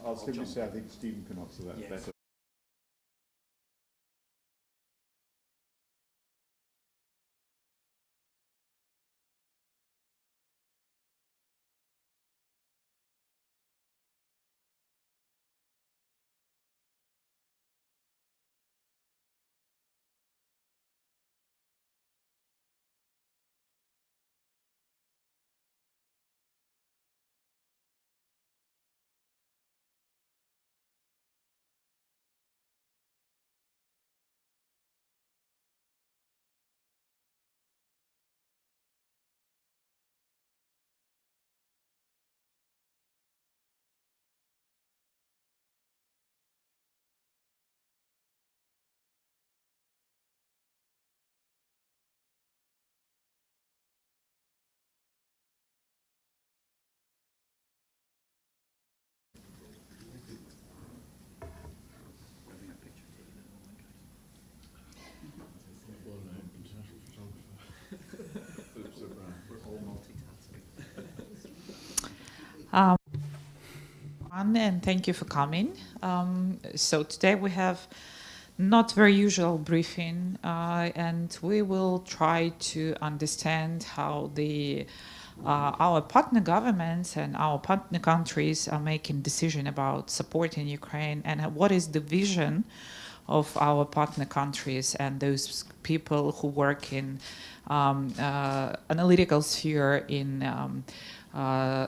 I'll simply say I think Stephen can answer that better. And thank you for coming. So today we have not very usual briefing, and we will try to understand how our partner governments and our partner countries are making decision about supporting Ukraine, and what is the vision of our partner countries and those people who work in analytical sphere in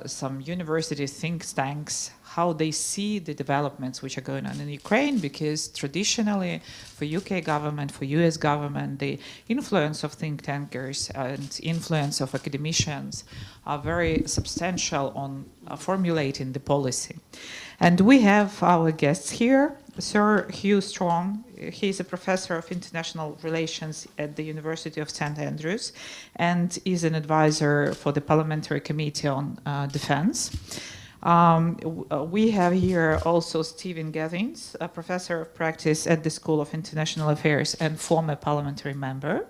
some university think tanks, how they see the developments which are going on in Ukraine, because traditionally for UK government, for US government, the influence of think tankers and influence of academicians are very substantial on formulating the policy. And we have our guests here, Sir Hugh Strachan. He is a professor of international relations at the University of St. Andrews and is an advisor for the Parliamentary Committee on Defense. We have here also Stephen Getins, a professor of practice at the School of International Affairs and former parliamentary member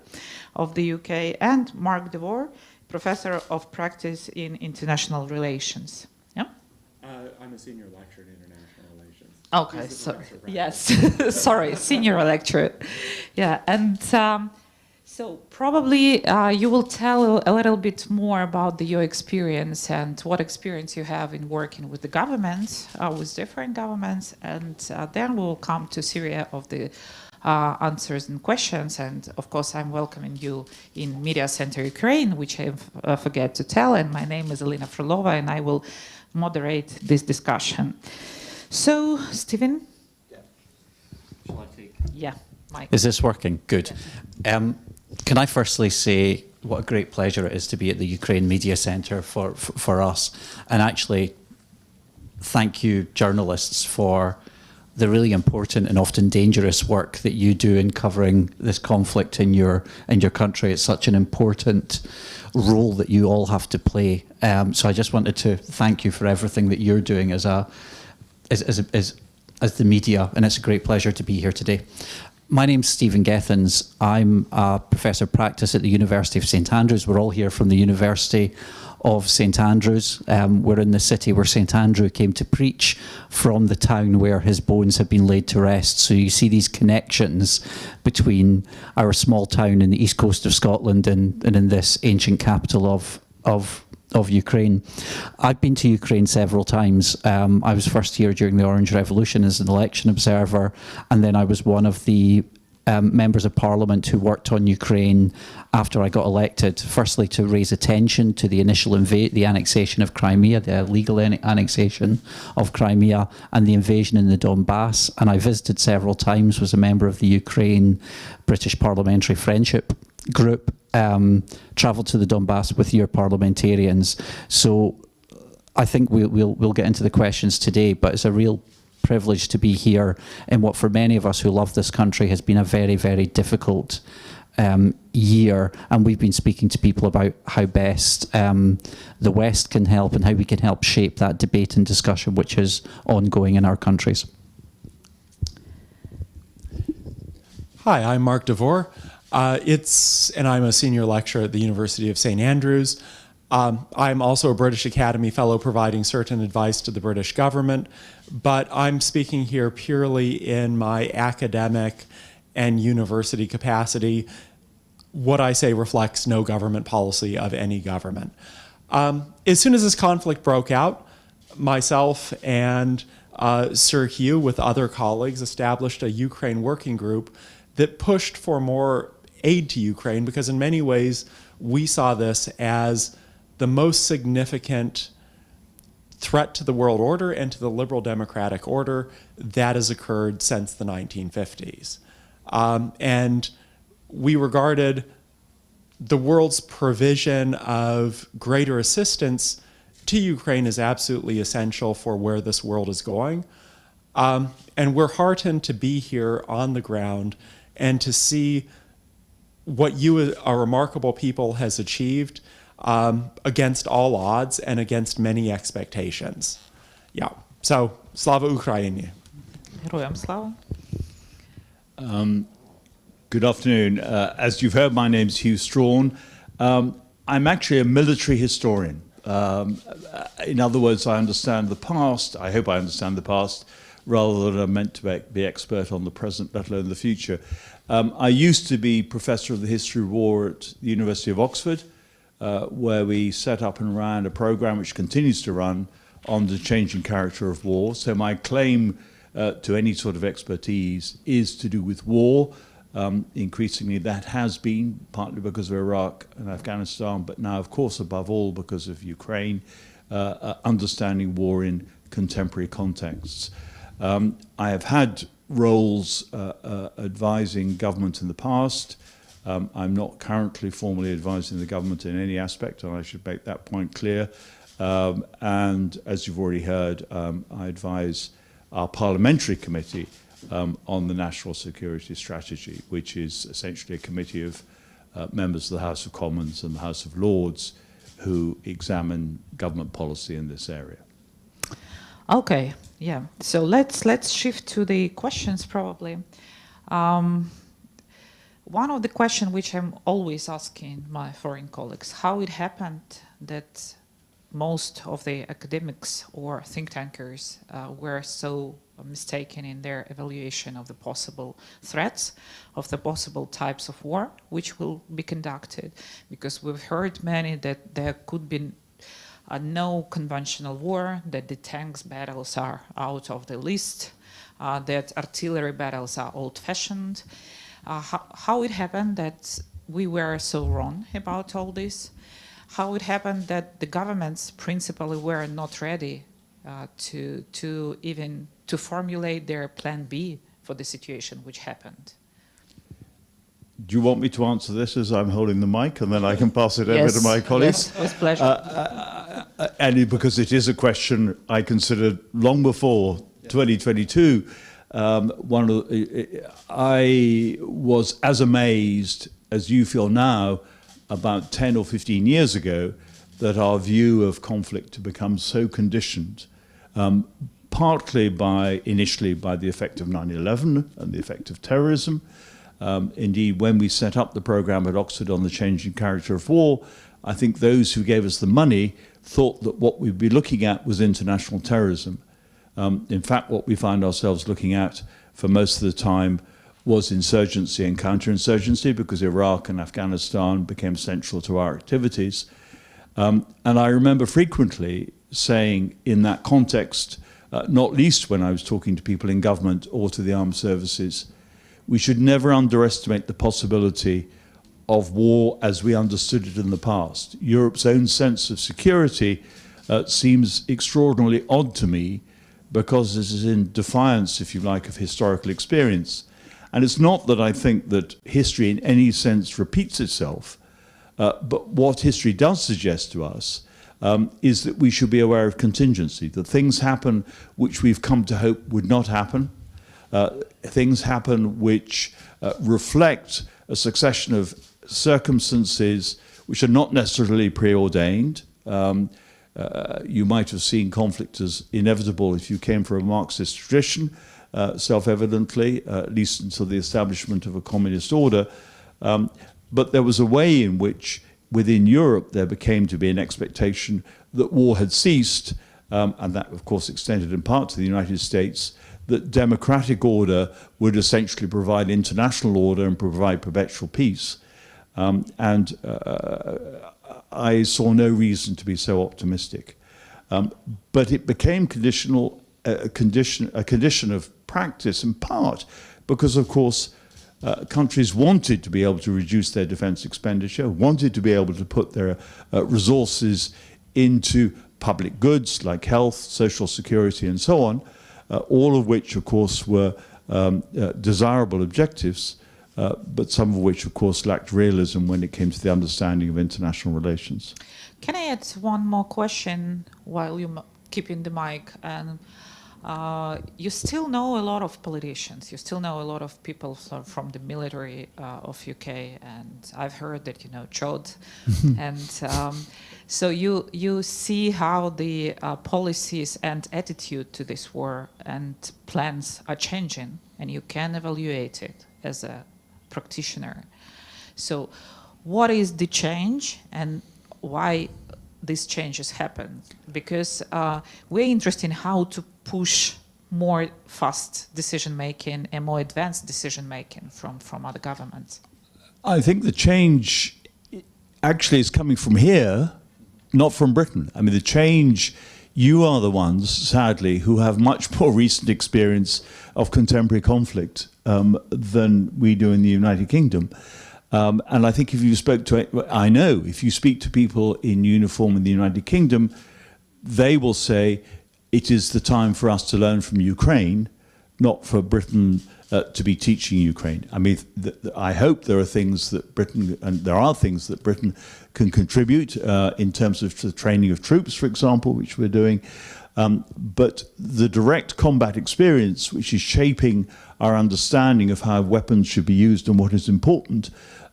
of the UK, and Mark Vore, professor of practice in international relations. Yeah? I'm a senior lecturer in international relations. Okay, so yes, sorry, senior lecturer. Yeah, and so probably you will tell a little bit more about your experience and what experience you have in working with the government, with different governments, and then we'll come to Syria of the answers and questions. And of course, I'm welcoming you in Media Center Ukraine, which I forget to tell. And my name is Elena Frolova, and I will moderate this discussion. So, Stephen? Yeah. Shall I take? Yeah, Mike. Is this working? Good. Can I firstly say what a great pleasure it is to be at the Ukraine Media Centre for us, and actually thank you, journalists, for the really important and often dangerous work that you do in covering this conflict in your country. It's such an important role that you all have to play. So I just wanted to thank you for everything that you're doing as the media, and it's a great pleasure to be here today. My name's Stephen Getins. I'm a professor of practice at the University of St. Andrews. We're all here from the University of St. Andrews. We're in the city where St. Andrew came to preach, from the town where his bones have been laid to rest. So you see these connections between our small town in the east coast of Scotland and in this ancient capital of Ukraine. I've been to Ukraine several times. I was first here during the Orange Revolution as an election observer, and then I was one of the members of parliament who worked on Ukraine after I got elected, firstly to raise attention to the initial the annexation of Crimea, the illegal annexation of Crimea, and the invasion in the Donbass. And I visited several times, was a member of the Ukraine-British Parliamentary Friendship Group, travelled to the Donbass with your parliamentarians. So I think we'll get into the questions today, but it's a real privilege to be here in what for many of us who love this country has been a very, very difficult year, and we've been speaking to people about how best the West can help and how we can help shape that debate and discussion which is ongoing in our countries. Hi, I'm Mark Vore. And I'm a senior lecturer at the University of St. Andrews. I'm also a British Academy Fellow providing certain advice to the British government, but I'm speaking here purely in my academic and university capacity. What I say reflects no government policy of any government. As soon as this conflict broke out, myself and Sir Hugh, with other colleagues, established a Ukraine working group that pushed for more aid to Ukraine, because in many ways we saw this as the most significant threat to the world order and to the liberal democratic order that has occurred since the 1950s. And we regarded the world's provision of greater assistance to Ukraine as absolutely essential for where this world is going. And we're heartened to be here on the ground and to see what you, a remarkable people, has achieved against all odds and against many expectations. Yeah, so Slava Ukraini. Героям слава. Good afternoon. As you've heard, my name's Hugh Strachan. I'm actually a military historian. In other words, I understand the past. I hope I understand the past, rather than I'm meant to be expert on the present, let alone the future. I used to be professor of the history of war at the University of Oxford, where we set up and ran a program which continues to run on the changing character of war. So my claim to any sort of expertise is to do with war. Increasingly that has been, partly because of Iraq and Afghanistan, but now of course above all because of Ukraine, understanding war in contemporary contexts. I have had roles advising government in the past. I'm not currently formally advising the government in any aspect, and I should make that point clear. And as you've already heard, I advise our parliamentary committee on the National Security Strategy, which is essentially a committee of members of the House of Commons and the House of Lords who examine government policy in this area. Okay, yeah. So let's shift to the questions probably. One of the questions which I'm always asking my foreign colleagues, how it happened that most of the academics or think tankers were so mistaken in their evaluation of the possible threats, of the possible types of war which will be conducted, because we've heard many that there could be no conventional war, that the tanks battles are out of the list, that artillery battles are old-fashioned. How it happened that we were so wrong about all this? How it happened that the governments principally were not ready to even to formulate their plan B for the situation which happened? Do you want me to answer this as I'm holding the mic, and then I can pass it over to my colleagues? Yes, with pleasure. And because it is a question I considered long before 2022. I was as amazed as you feel now about 10 or 15 years ago that our view of conflict had become so conditioned, partly initially by the effect of 9/11 and the effect of terrorism. Indeed, when we set up the program at Oxford on the changing character of war, I think those who gave us the money thought that what we'd be looking at was international terrorism. In fact, what we found ourselves looking at for most of the time was insurgency and counterinsurgency, because Iraq and Afghanistan became central to our activities. And I remember frequently saying in that context, not least when I was talking to people in government or to the armed services, we should never underestimate the possibility of war as we understood it in the past. Europe's own sense of security seems extraordinarily odd to me, because this is in defiance, if you like, of historical experience. And it's not that I think that history in any sense repeats itself, but what history does suggest to us is that we should be aware of contingency, that things happen which we've come to hope would not happen, things happen which reflect a succession of circumstances which are not necessarily preordained. You might have seen conflict as inevitable if you came from a Marxist tradition, self-evidently, at least until the establishment of a communist order. But there was a way in which within Europe there became to be an expectation that war had ceased, and that of course extended in part to the United States, that democratic order would essentially provide international order and provide perpetual peace. I saw no reason to be so optimistic. But it became a condition of practice in part because, of course, countries wanted to be able to reduce their defense expenditure, wanted to be able to put their resources into public goods like health, social security, and so on, all of which, of course, were desirable objectives, but some of which, of course, lacked realism when it came to the understanding of international relations. Can I add one more question while you're keeping the mic? And you still know a lot of politicians. You still know a lot of people from the military of UK, and I've heard that you know Chod, and so you see how the policies and attitude to this war and plans are changing, and you can evaluate it as a practitioner. So, what is the change, and why these changes happen? Because we're interested in how to push more fast decision-making and more advanced decision-making from other governments. I think the change actually is coming from here, not from Britain. I mean, the change, you are the ones, sadly, who have much more recent experience of contemporary conflict than we do in the United Kingdom. And I think if you spoke to, I know, if you speak to people in uniform in the United Kingdom, they will say it is the time for us to learn from Ukraine, not for Britain to be teaching Ukraine. I mean, I hope there are things that Britain, and there are things that Britain can contribute in terms of the training of troops, for example, which we're doing. But the direct combat experience, which is shaping our understanding of how weapons should be used and what is important,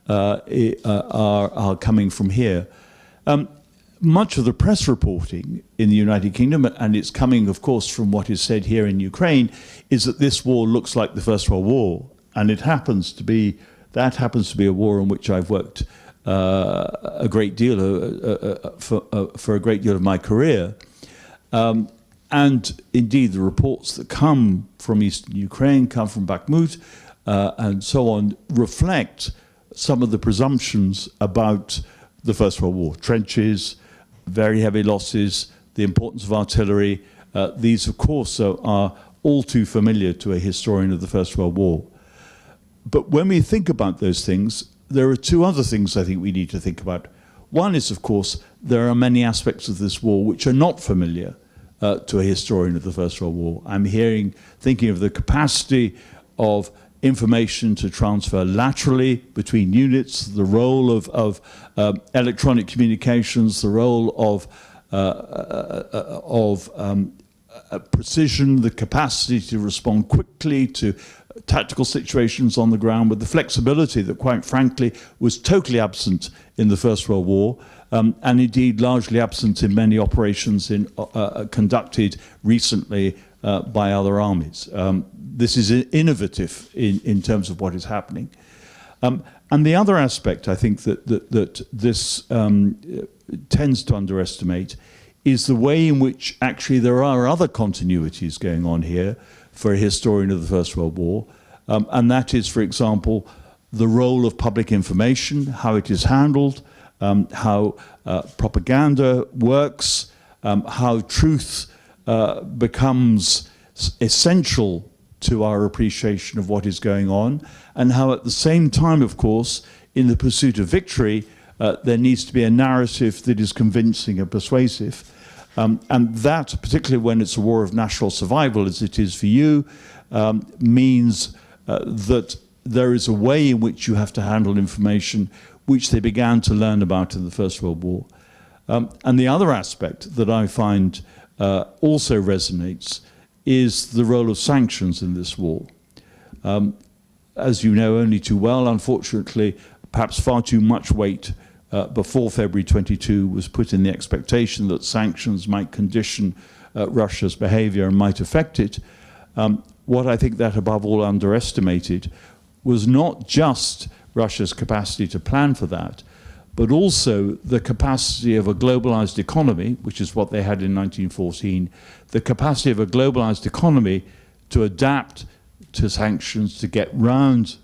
are coming from here. Much of the press reporting in the United Kingdom, and it's coming, of course, from what is said here in Ukraine, is that this war looks like the First World War, and it happens to be a war in which I've worked a great deal for a great deal of my career. And indeed, the reports that come from eastern Ukraine, come from Bakhmut, and so on, reflect some of the presumptions about the First World War. Trenches, very heavy losses, the importance of artillery. These, of course, are all too familiar to a historian of the First World War. But when we think about those things, there are two other things I think we need to think about. One is, of course, there are many aspects of this war which are not familiar to a historian of the First World War. I'm thinking of the capacity of information to transfer laterally between units, the role of electronic communications, the role of precision, the capacity to respond quickly to tactical situations on the ground, with the flexibility that, quite frankly, was totally absent in the First World War, and indeed largely absent in many operations conducted recently by other armies. This is innovative in terms of what is happening. And the other aspect I think that this tends to underestimate is the way in which actually there are other continuities going on here for a historian of the First World War. And that is, for example, the role of public information, how it is handled, how propaganda works, how truth becomes essential to our appreciation of what is going on, and how at the same time, of course, in the pursuit of victory, there needs to be a narrative that is convincing and persuasive. And that, particularly when it's a war of national survival, as it is for you, means that there is a way in which you have to handle information which they began to learn about in the First World War. And the other aspect that I find also resonates is the role of sanctions in this war. As you know only too well, unfortunately, perhaps far too much weight before February 22 was put in the expectation that sanctions might condition Russia's behavior and might affect it. What I think that above all underestimated was not just Russia's capacity to plan for that, but also the capacity of a globalized economy, which is what they had in 1914, the capacity of a globalized economy to adapt to sanctions, to get round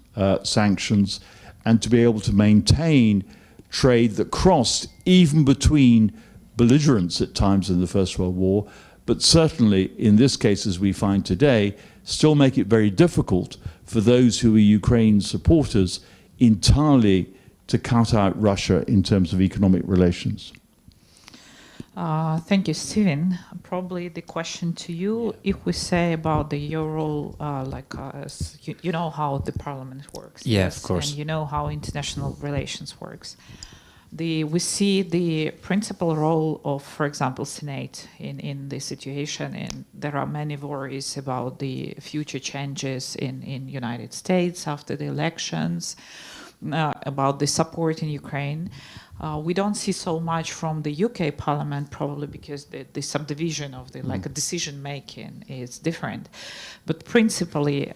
sanctions, and to be able to maintain trade that crossed even between belligerents at times in the First World War, but certainly in this case, as we find today, still make it very difficult for those who are Ukraine supporters entirely to cut out Russia in terms of economic relations. Thank you, Stephen. Probably the question to you, if we say about your role, you know how the parliament works. Yeah, of course. And you know how international relations works. We see the principal role of, for example, Senate in this situation, and there are many worries about the future changes in United States after the elections, about the support in Ukraine. We don't see so much from the UK Parliament, probably because the subdivision of the decision making is different. But principally,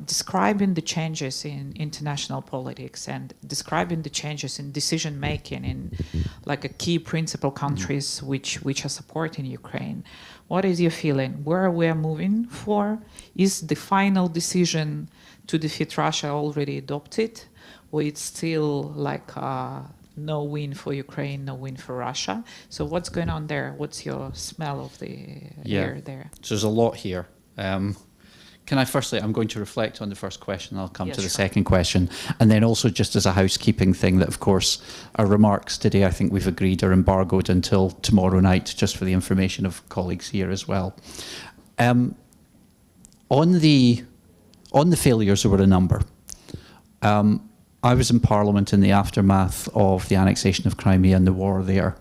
describing the changes in international politics and describing the changes in decision making in a key principal countries which are supporting Ukraine. What is your feeling? Where we are moving for? Is the final decision to defeat Russia already adopted, or it's still no win for Ukraine, no win for Russia? So what's going on there? What's your smell of the air there? So there's a lot here. Can I firstly, I'm going to reflect on the first question, I'll come to the second question. And then also just as a housekeeping thing that, of course, our remarks today, I think we've agreed are embargoed until tomorrow night, just for the information of colleagues here as well. On the failures, there were a number. I was in Parliament in the aftermath of the annexation of Crimea and the war there.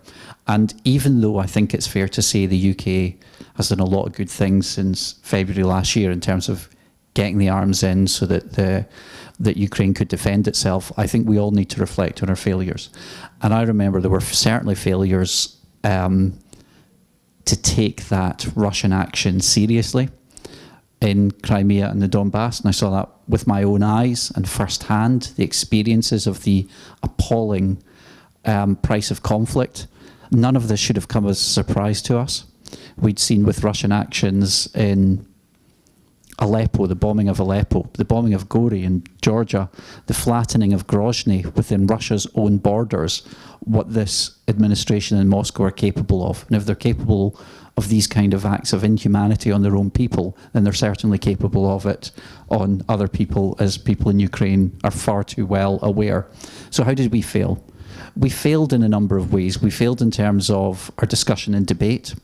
And even though I think it's fair to say the UK has done a lot of good things since February last year in terms of getting the arms in so that Ukraine could defend itself, I think we all need to reflect on our failures. And I remember there were certainly failures to take that Russian action seriously in Crimea and the Donbass, and I saw that with my own eyes and firsthand, the experiences of the appalling price of conflict. None of this should have come as a surprise to us. We'd seen with Russian actions in Aleppo, the bombing of Aleppo, the bombing of Gori in Georgia, the flattening of Grozny within Russia's own borders, what this administration in Moscow are capable of. And if they're capable of these kind of acts of inhumanity on their own people, then they're certainly capable of it on other people, as people in Ukraine are far too well aware. So how did we fail? We failed in a number of ways. We failed in terms of our discussion and debate.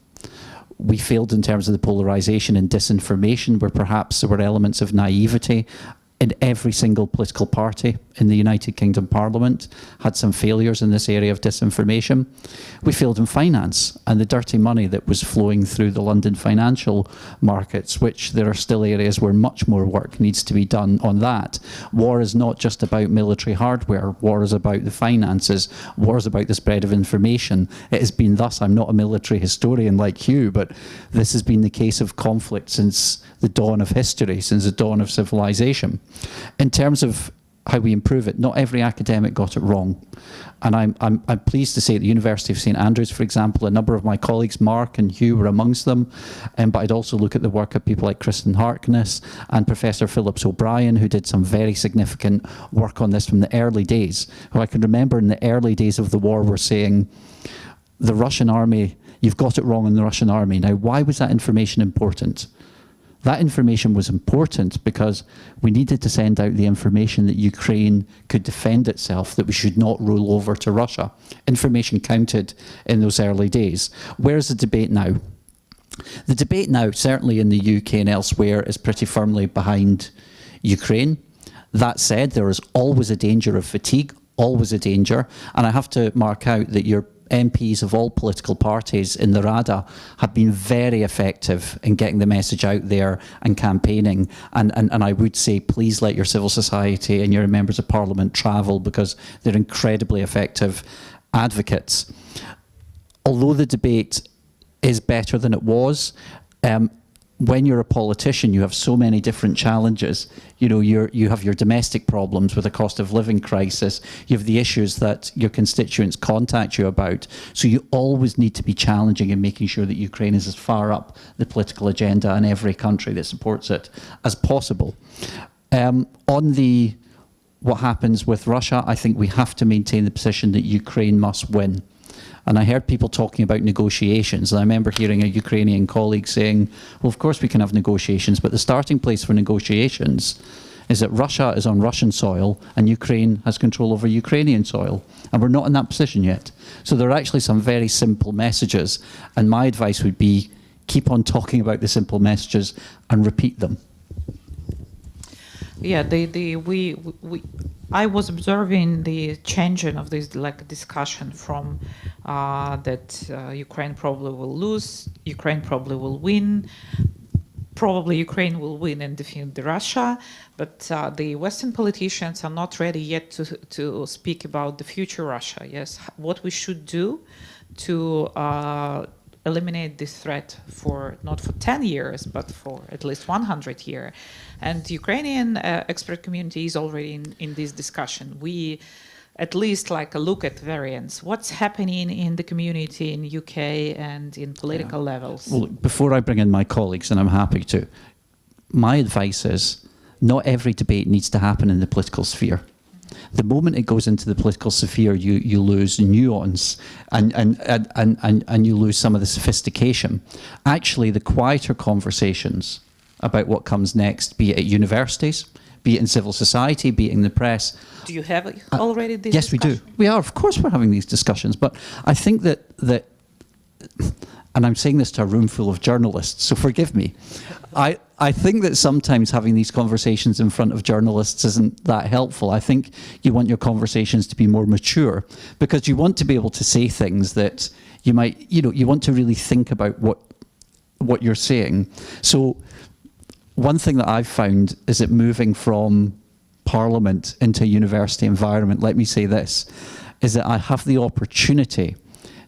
We failed in terms of the polarisation and disinformation, where perhaps there were elements of naivety in every single political party in the United Kingdom Parliament, had some failures in this area of disinformation. We failed in finance and the dirty money that was flowing through the London financial markets, which there are still areas where much more work needs to be done on that. War is not just about military hardware. War is about the finances. War is about the spread of information. It has been thus, I'm not a military historian like Hugh, but this has been the case of conflict since the dawn of history, since the dawn of civilization. In terms of how we improve it, not every academic got it wrong. And I'm pleased to say at the University of St Andrews, for example, a number of my colleagues, Mark and Hugh, were amongst them. But I'd also look at the work of people like Kristen Harkness and Professor Phillips O'Brien, who did some very significant work on this from the early days, who I can remember in the early days of the war were saying, the Russian army, you've got it wrong in the Russian army. Now, why was that information important? That information was important because we needed to send out the information that Ukraine could defend itself, that we should not roll over to Russia. Information counted in those early days. Where's the debate now? The debate now, certainly in the UK and elsewhere, is pretty firmly behind Ukraine. That said, there is always a danger of fatigue, always a danger. And I have to mark out that your MPs of all political parties in the Rada have been very effective in getting the message out there and campaigning. And I would say, please let your civil society and your members of parliament travel, because they're incredibly effective advocates. Although the debate is better than it was, when you're a politician, you have so many different challenges. You know, you have your domestic problems with a cost of living crisis. You have the issues that your constituents contact you about. So you always need to be challenging and making sure that Ukraine is as far up the political agenda in every country that supports it as possible. On the what happens with Russia, I think we have to maintain the position that Ukraine must win. And I heard people talking about negotiations. And I remember hearing a Ukrainian colleague saying, well, of course we can have negotiations, but the starting place for negotiations is that Russia is on Russian soil and Ukraine has control over Ukrainian soil. And we're not in that position yet. So there are actually some very simple messages. And my advice would be, keep on talking about the simple messages and repeat them. Yeah, I was observing the changing of this discussion from that Ukraine probably will lose, Ukraine probably will win, probably Ukraine will win and defeat Russia, but the Western politicians are not ready yet to speak about the future Russia. Yes, what we should do to eliminate this threat for not for 10 years, but for at least 100 years. And the Ukrainian expert community is already in this discussion. We at least look at variants. What's happening in the community in UK and in political levels? Well, before I bring in my colleagues, and I'm happy to, my advice is not every debate needs to happen in the political sphere. The moment it goes into the political sphere, you lose nuance and you lose some of the sophistication. Actually, the quieter conversations about what comes next, be it at universities, be it in civil society, be it in the press. Do you have already this Yes, discussion? we do. We are. Of course we're having these discussions. But I think that and I'm saying this to a room full of journalists, so forgive me. I think that sometimes having these conversations in front of journalists isn't that helpful. I think you want your conversations to be more mature because you want to be able to say things that you might, you want to really think about what you're saying. So one thing that I've found is that moving from Parliament into a university environment, let me say this, is that I have the opportunity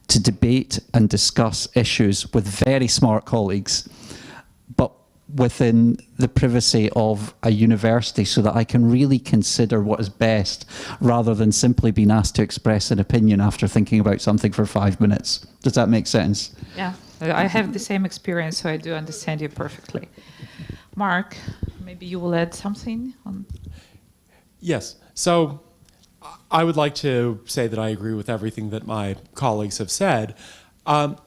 to debate and discuss issues with very smart colleagues, but within the privacy of a university so that I can really consider what is best rather than simply being asked to express an opinion after thinking about something for 5 minutes. Does that make sense? Yeah, I have the same experience, so I do understand you perfectly. Mark, maybe you will add something on? Yes. So I would like to say that I agree with everything that my colleagues have said. But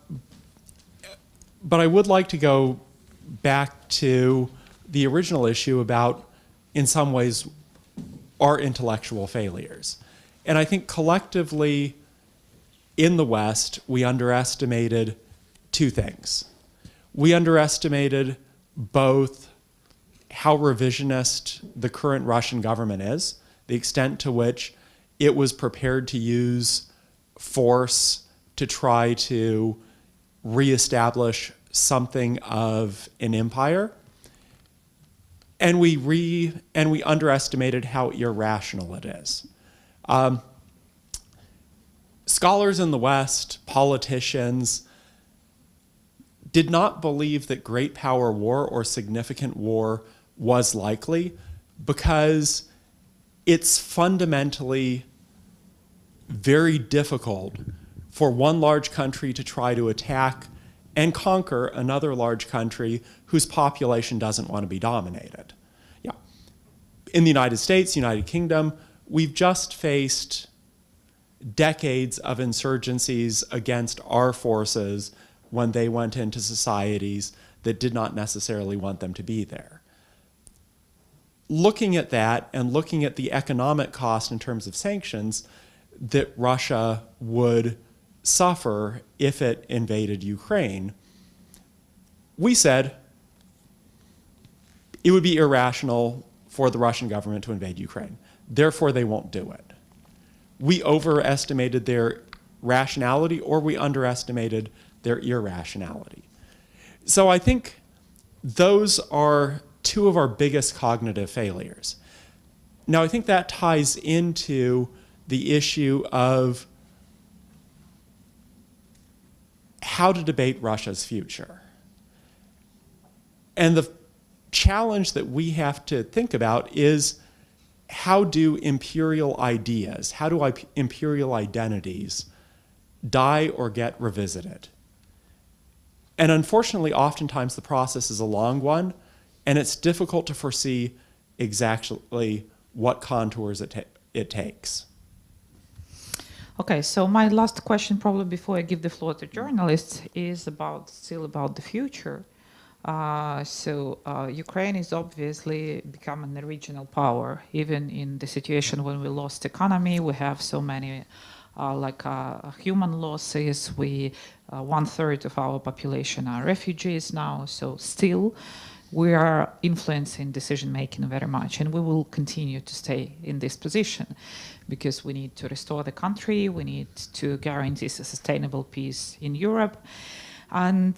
I would like to go back to the original issue about, in some ways, our intellectual failures. And I think collectively in the West, we underestimated two things. We underestimated both how revisionist the current Russian government is, the extent to which it was prepared to use force to try to reestablish something of an empire, and we underestimated how irrational it is. Scholars in the West, politicians, did not believe that great power war or significant war was likely because it's fundamentally very difficult for one large country to try to attack and conquer another large country whose population doesn't want to be dominated. Yeah. In the United States, United Kingdom, we've just faced decades of insurgencies against our forces when they went into societies that did not necessarily want them to be there. Looking at that and looking at the economic cost in terms of sanctions that Russia would suffer if it invaded Ukraine, we said it would be irrational for the Russian government to invade Ukraine. Therefore, they won't do it. We overestimated their rationality or we underestimated their irrationality. So I think those are two of our biggest cognitive failures. Now, I think that ties into the issue of how to debate Russia's future. And the challenge that we have to think about is, how do imperial ideas, how do imperial identities die or get revisited? And unfortunately, oftentimes the process is a long one, and it's difficult to foresee exactly what contours it takes. Okay, so my last question, probably before I give the floor to journalists, is still about the future. Ukraine is obviously becoming a regional power. Even in the situation when we lost economy, we have so many human losses. 1/3 of our population are refugees now. So still, we are influencing decision making very much, and we will continue to stay in this position because we need to restore the country. We need to guarantee a sustainable peace in Europe. And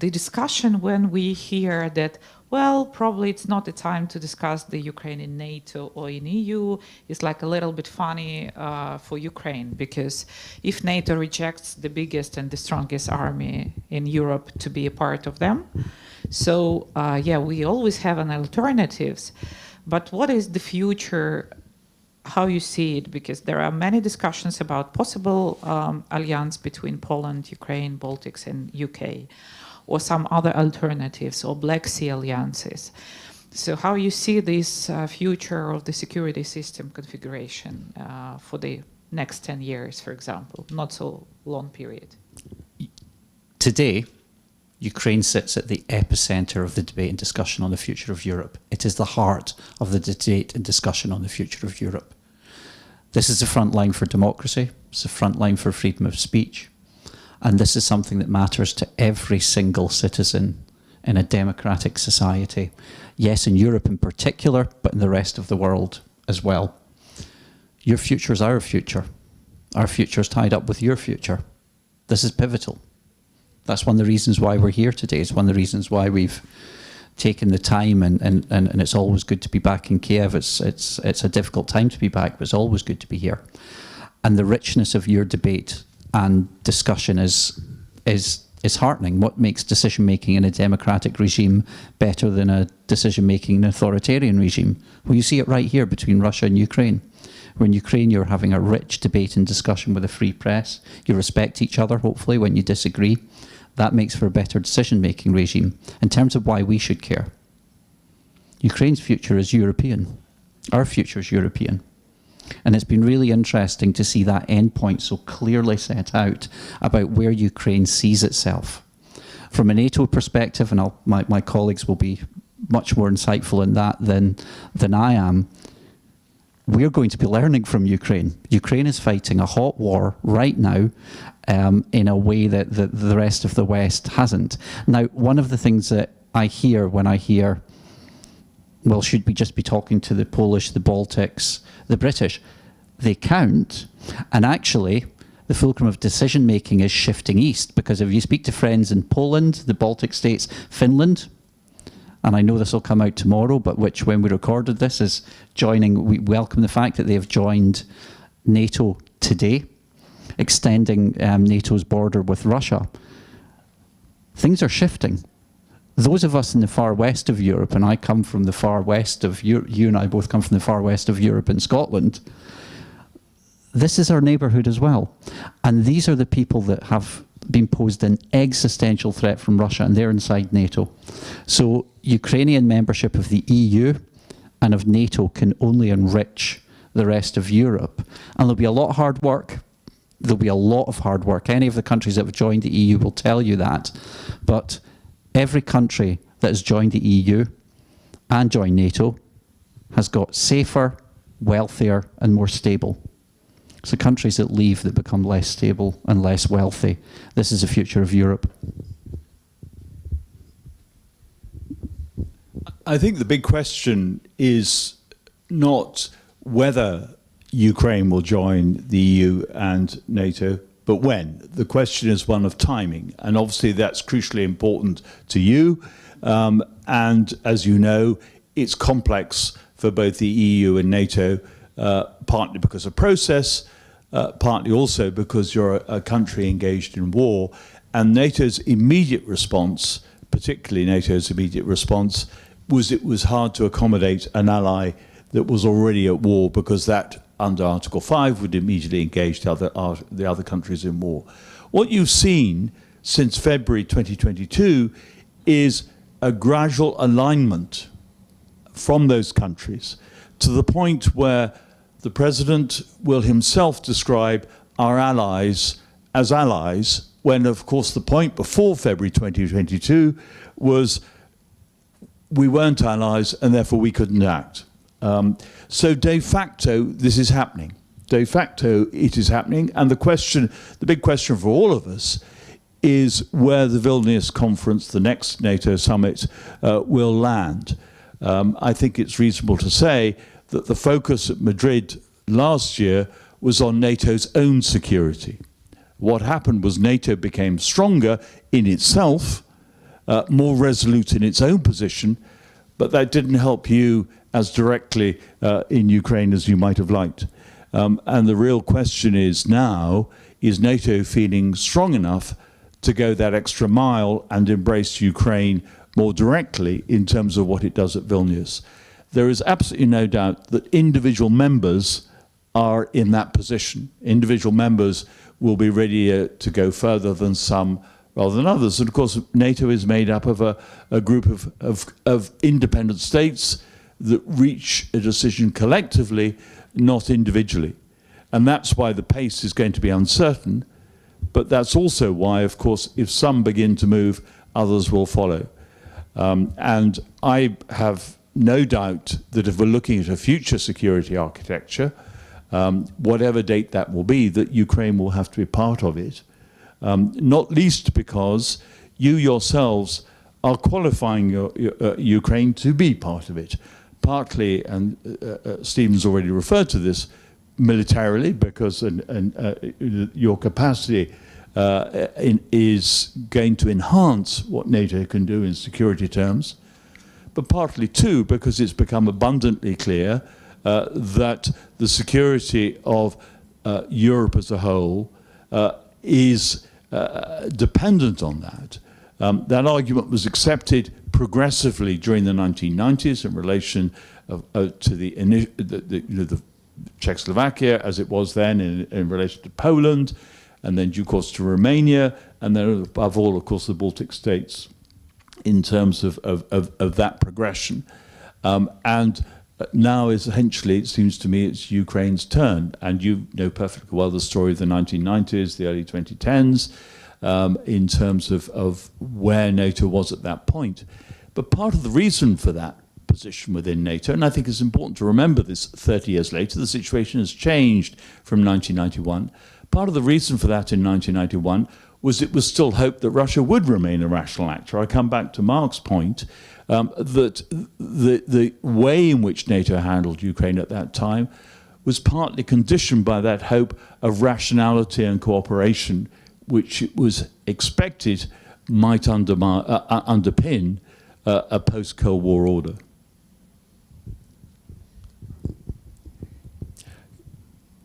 the discussion when we hear that, well, probably it's not the time to discuss the Ukraine in NATO or in EU, is like a little bit funny for Ukraine, because if NATO rejects the biggest and the strongest army in Europe to be a part of them, so we always have an alternatives. But what is the future? How you see it? Because there are many discussions about possible alliance between Poland, Ukraine, Baltics, and UK, or some other alternatives, or Black Sea alliances. So how you see this future of the security system configuration for the next 10 years, for example, not so long period? Today, Ukraine sits at the epicenter of the debate and discussion on the future of Europe. It is the heart of the debate and discussion on the future of Europe. This is the front line for democracy. It's the front line for freedom of speech. And this is something that matters to every single citizen in a democratic society. Yes, in Europe in particular, but in the rest of the world as well. Your future is our future. Our future is tied up with your future. This is pivotal. That's one of the reasons why we're here today. It's one of the reasons why we've taken the time, and it's always good to be back in Kiev. It's a difficult time to be back, but it's always good to be here. And the richness of your debate and discussion is heartening. What makes decision making in a democratic regime better than a decision making in an authoritarian regime? Well, you see it right here between Russia and Ukraine. When Ukraine, you're having a rich debate and discussion with a free press. You respect each other, hopefully, when you disagree. That makes for a better decision-making regime in terms of why we should care. Ukraine's future is European. Our future is European. And it's been really interesting to see that endpoint so clearly set out about where Ukraine sees itself. From a NATO perspective, and my colleagues will be much more insightful in that than I am, we're going to be learning from Ukraine. Ukraine is fighting a hot war right now in a way that the rest of the West hasn't. Now, one of the things that I hear when I hear, well, should we just be talking to the Polish, the Baltics, the British? They count. And actually, the fulcrum of decision-making is shifting east, because if you speak to friends in Poland, the Baltic states, Finland, and I know this will come out tomorrow, but which, when we recorded this, is joining. We welcome the fact that they have joined NATO today, extending NATO's border with Russia. Things are shifting. Those of us in the far west of Europe, and I come from the far west of Europe, you and I both come from the far west of Europe in Scotland, this is our neighbourhood as well. And these are the people that have been posed an existential threat from Russia, and they're inside NATO. So Ukrainian membership of the EU and of NATO can only enrich the rest of Europe. And there'll be a lot of hard work. There'll be a lot of hard work. Any of the countries that have joined the EU will tell you that. But every country that has joined the EU and joined NATO has got safer, wealthier, and more stable. It's the countries that leave that become less stable and less wealthy. This is the future of Europe. I think the big question is not whether Ukraine will join the EU and NATO, but when. The question is one of timing, and obviously that's crucially important to you. And as you know, it's complex for both the EU and NATO, partly because of process, partly also because you're a country engaged in war, and NATO's immediate response, particularly NATO's immediate response, was it was hard to accommodate an ally that was already at war, because that, under Article 5, would immediately engage the other countries in war. What you've seen since February 2022 is a gradual alignment from those countries to the point where the President will himself describe our allies as allies, when, of course, the point before February 2022 was we weren't allies and therefore we couldn't act. So de facto, this is happening. De facto, it is happening. And the big question for all of us is where the Vilnius conference, the next NATO summit, will land. I think it's reasonable to say that the focus at Madrid last year was on NATO's own security. What happened was NATO became stronger in itself, more resolute in its own position, but that didn't help you as directly in Ukraine as you might have liked. And the real question is now, is NATO feeling strong enough to go that extra mile and embrace Ukraine more directly in terms of what it does at Vilnius? There is absolutely no doubt that individual members are in that position. Individual members will be ready to go further than some rather than others. And of course, NATO is made up of a group of independent states that reach a decision collectively, not individually. And that's why the pace is going to be uncertain. But that's also why, of course, if some begin to move, others will follow. And I have no doubt that if we're looking at a future security architecture, whatever date that will be, that Ukraine will have to be part of it. Not least because you yourselves are qualifying Ukraine to be part of it. Partly, and Stephen's already referred to this, militarily, because your capacity is going to enhance what NATO can do in security terms, but partly too because it's become abundantly clear that the security of Europe as a whole is dependent on that. That argument was accepted progressively during the 1990s in relation to the Czechoslovakia, as it was then in relation to Poland, and then due course to Romania, and then above all, of course, the Baltic states, in terms of that progression. And now, essentially, it seems to me it's Ukraine's turn. And you know perfectly well the story of the 1990s, the early 2010s, in terms of where NATO was at that point. But part of the reason for that position within NATO, and I think it's important to remember this 30 years later, the situation has changed from 1991. Part of the reason for that in 1991 was it was still hoped that Russia would remain a rational actor. I come back to Mark's point that the way in which NATO handled Ukraine at that time was partly conditioned by that hope of rationality and cooperation, which it was expected might underpin a post-Cold War order.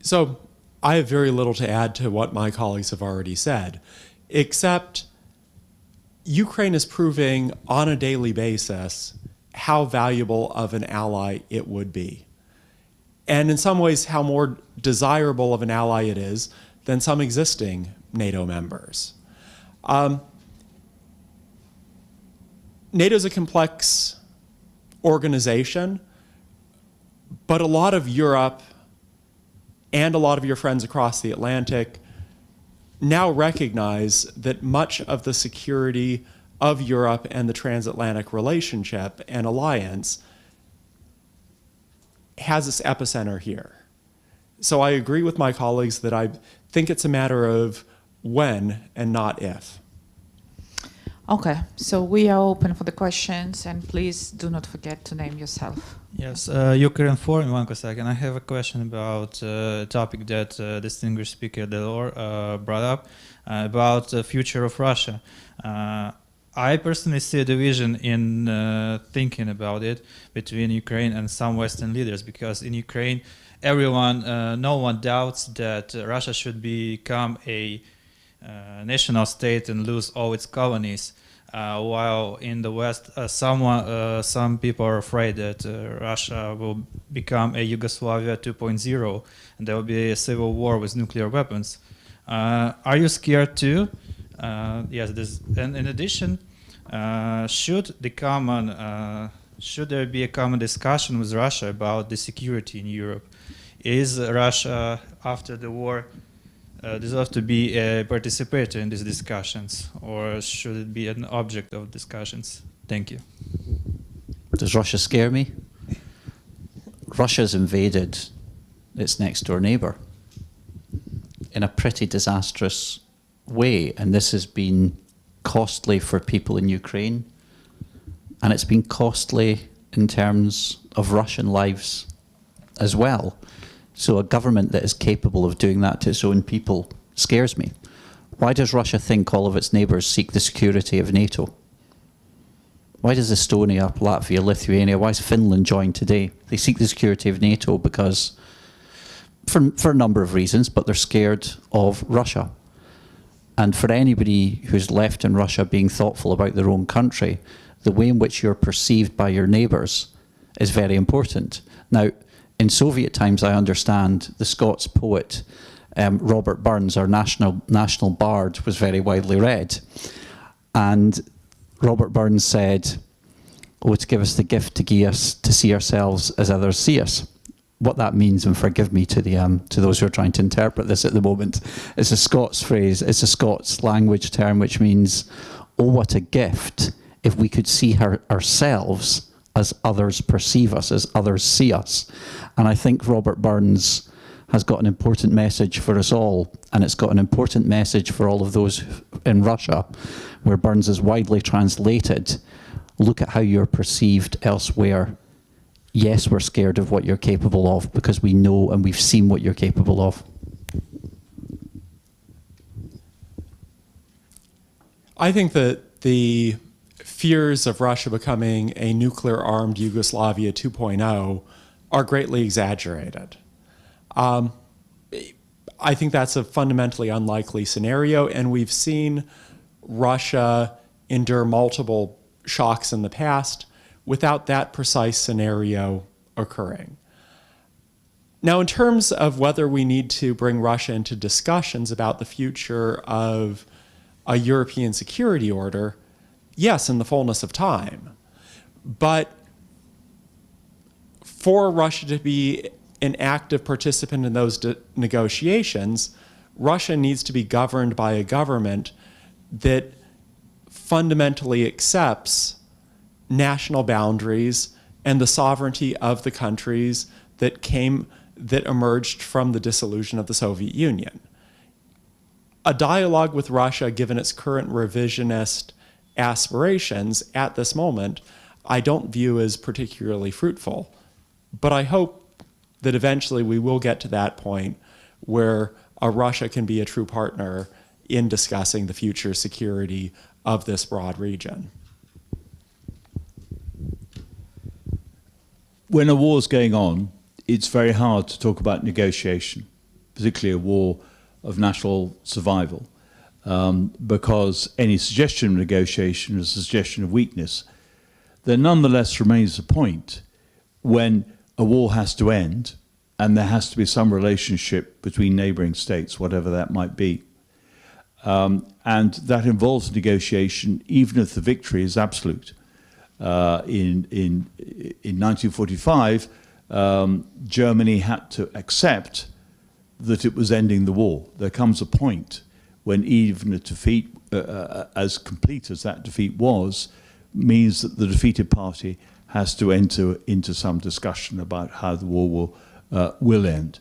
So I have very little to add to what my colleagues have already said, except Ukraine is proving on a daily basis how valuable of an ally it would be. And in some ways, how more desirable of an ally it is than some existing NATO members. NATO is a complex organization, but a lot of Europe and a lot of your friends across the Atlantic now recognize that much of the security of Europe and the transatlantic relationship and alliance has its epicenter here. So I agree with my colleagues that I think it's a matter of when and not if. Okay, so we are open for the questions, and please do not forget to name yourself. Yes, Ukrinform, Ivan Kosakin. I have a question about a topic that distinguished speaker Delors brought up, about the future of Russia. I personally see a division in thinking about it between Ukraine and some Western leaders, because in Ukraine, no one doubts that Russia should become a national state and lose all its colonies. while in the West, some people are afraid that Russia will become a Yugoslavia 2.0 and there will be a civil war with nuclear weapons. Are you scared too? Yes. And in addition, should there be a common discussion with Russia about the security in Europe? Is Russia, after the war, deserve to be a participator in these discussions, or should it be an object of discussions? Thank you. Does Russia scare me? Russia's invaded its next door neighbour in a pretty disastrous way, and this has been costly for people in Ukraine, and it's been costly in terms of Russian lives as well. So a government that is capable of doing that to its own people scares me. Why does Russia think all of its neighbours seek the security of NATO? Why does Estonia, Latvia, Lithuania, why is Finland joined today? They seek the security of NATO because, for a number of reasons, but they're scared of Russia. And for anybody who's left in Russia being thoughtful about their own country, the way in which you're perceived by your neighbours is very important. Now, in Soviet times, I understand the Scots poet Robert Burns, our national bard, was very widely read. And Robert Burns said, "Oh, to give us the gift to see ourselves as others see us." What that means, and forgive me to those who are trying to interpret this at the moment, is a Scots phrase. It's a Scots language term which means, "Oh, what a gift if we could see ourselves as others perceive us, as others see us." And I think Robert Burns has got an important message for us all, and it's got an important message for all of those in Russia, where Burns is widely translated. Look at how you're perceived elsewhere. Yes, we're scared of what you're capable of because we know and we've seen what you're capable of. I think that the fears of Russia becoming a nuclear-armed Yugoslavia 2.0 are greatly exaggerated. I think that's a fundamentally unlikely scenario, and we've seen Russia endure multiple shocks in the past without that precise scenario occurring. Now, in terms of whether we need to bring Russia into discussions about the future of a European security order, yes, in the fullness of time. But for Russia to be an active participant in those negotiations, Russia needs to be governed by a government that fundamentally accepts national boundaries and the sovereignty of the countries that emerged from the dissolution of the Soviet Union. A dialogue with Russia, given its current revisionist aspirations at this moment, I don't view as particularly fruitful. But I hope that eventually we will get to that point where Russia can be a true partner in discussing the future security of this broad region. When a war is going on, it's very hard to talk about negotiation, particularly a war of national survival, because any suggestion of negotiation is a suggestion of weakness. There nonetheless remains a point when a war has to end and there has to be some relationship between neighbouring states, whatever that might be. And that involves negotiation, even if the victory is absolute. In 1945, Germany had to accept that it was ending the war. There comes a point when even a defeat, as complete as that defeat was, means that the defeated party has to enter into some discussion about how the war will end.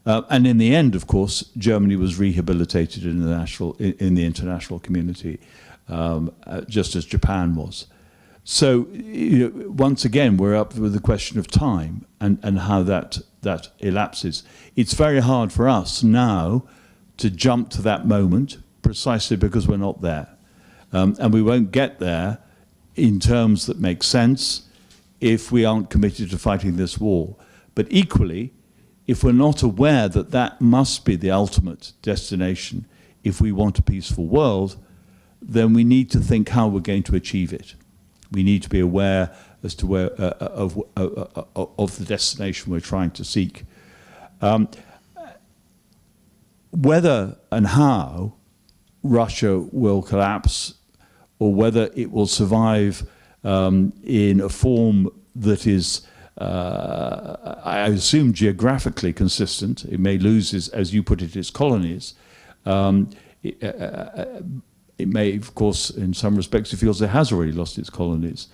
And in the end, of course, Germany was rehabilitated in the international community, just as Japan was. So, once again, we're up with the question of time and how that elapses. It's very hard for us now to jump to that moment, precisely because we're not there. And we won't get there in terms that make sense if we aren't committed to fighting this war. But equally, if we're not aware that that must be the ultimate destination if we want a peaceful world, then we need to think how we're going to achieve it. We need to be aware as to where of the destination we're trying to seek. Whether and how Russia will collapse, or whether it will survive in a form that is, I assume, geographically consistent. It may lose, as you put it, its colonies. It may, of course, in some respects, it feels it has already lost its colonies.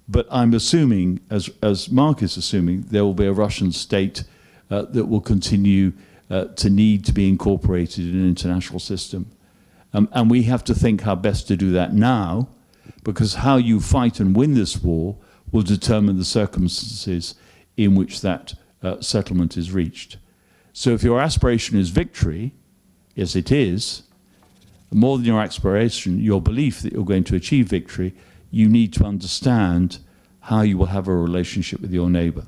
But I'm assuming, as Mark is assuming, there will be a Russian state that will continue to need to be incorporated in an international system. And we have to think how best to do that now, because how you fight and win this war will determine the circumstances in which that settlement is reached. So if your aspiration is victory, yes it is, more than your aspiration, your belief that you're going to achieve victory, you need to understand how you will have a relationship with your neighbor.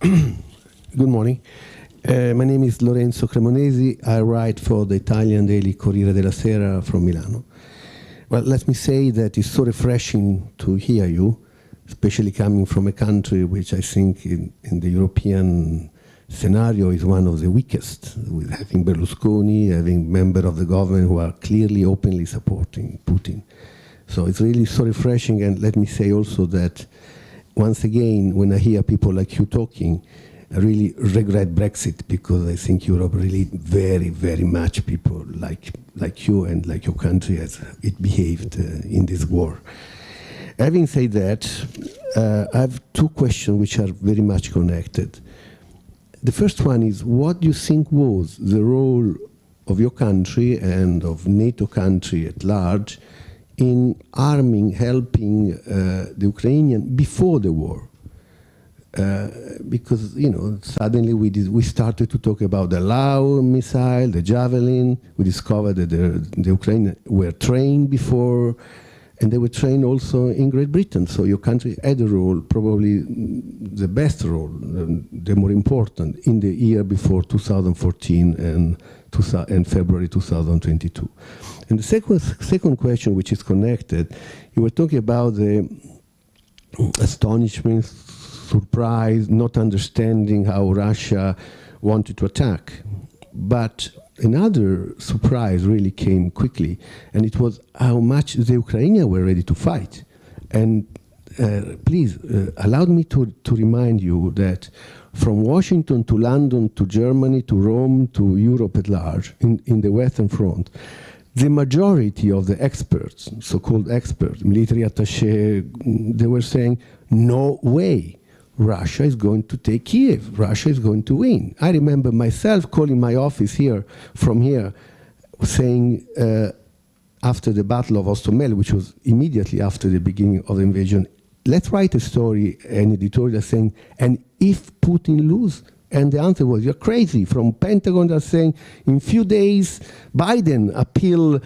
Good morning. My name is Lorenzo Cremonesi. I write for the Italian daily Corriere della Sera from Milano. Well, let me say that it's so refreshing to hear you, especially coming from a country which I think in the European scenario is one of the weakest, with having Berlusconi, having members of the government who are clearly, openly supporting Putin. So it's really so refreshing, and let me say also that once again, when I hear people like you talking, I really regret Brexit, because I think Europe really very, very much people like you and like your country as it behaved in this war. Having said that, I have two questions which are very much connected. The first one is, what do you think was the role of your country and of NATO country at large in arming, helping the Ukrainian before the war? Because, you know, suddenly we started to talk about the Lao missile, the Javelin. We discovered that the Ukrainians were trained before, and they were trained also in Great Britain. So your country had a role, probably the best role, the more important, in the year before 2014 and February 2022. And the second question, which is connected, you were talking about the astonishment, surprise, not understanding how Russia wanted to attack. But another surprise really came quickly, and it was how much the Ukrainians were ready to fight. And please, allow me to remind you that from Washington to London to Germany to Rome to Europe at large, in the Western Front, the majority of the experts, so-called experts, military attaché, they were saying, no way. Russia is going to take Kiev. Russia is going to win. I remember myself calling my office here, from here, saying after the Battle of Hostomel, which was immediately after the beginning of the invasion, let's write a story, an editorial saying, and if Putin loses? And the answer was, you're crazy. From Pentagon, they're saying, in few days, Biden appealed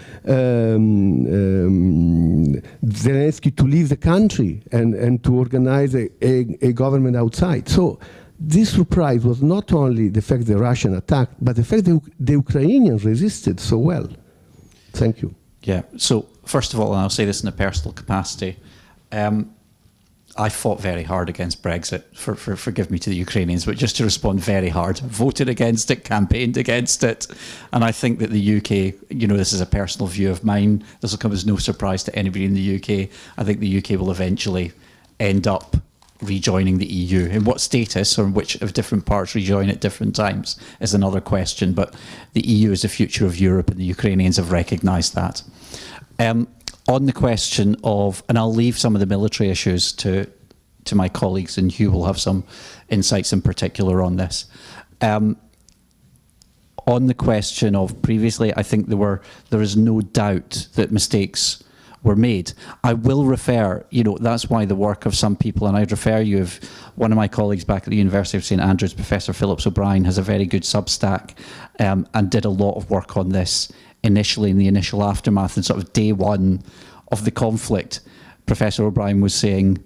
Zelensky to leave the country and to organize a government outside. So this surprise was not only the fact the Russian attacked, but the fact that the Ukrainians resisted so well. Thank you. Yeah, so first of all, and I'll say this in a personal capacity, I fought very hard against Brexit, forgive me to the Ukrainians, but just to respond very hard, voted against it, campaigned against it. And I think that the UK, you know, this is a personal view of mine, this will come as no surprise to anybody in the UK. I think the UK will eventually end up rejoining the EU. In what status, or in which of different parts rejoin at different times, is another question. But the EU is the future of Europe, and the Ukrainians have recognised that. On the question of, and I'll leave some of the military issues to my colleagues, and Hugh will have some insights in particular on this. On the question of previously, I think there is no doubt that mistakes were made. I will refer, you know, that's why the work of some people, and I'd refer you, if one of my colleagues back at the University of St Andrews, Professor Phillips O'Brien, has a very good Substack and did a lot of work on this initially in the initial aftermath and sort of day one of the conflict. Professor O'Brien was saying,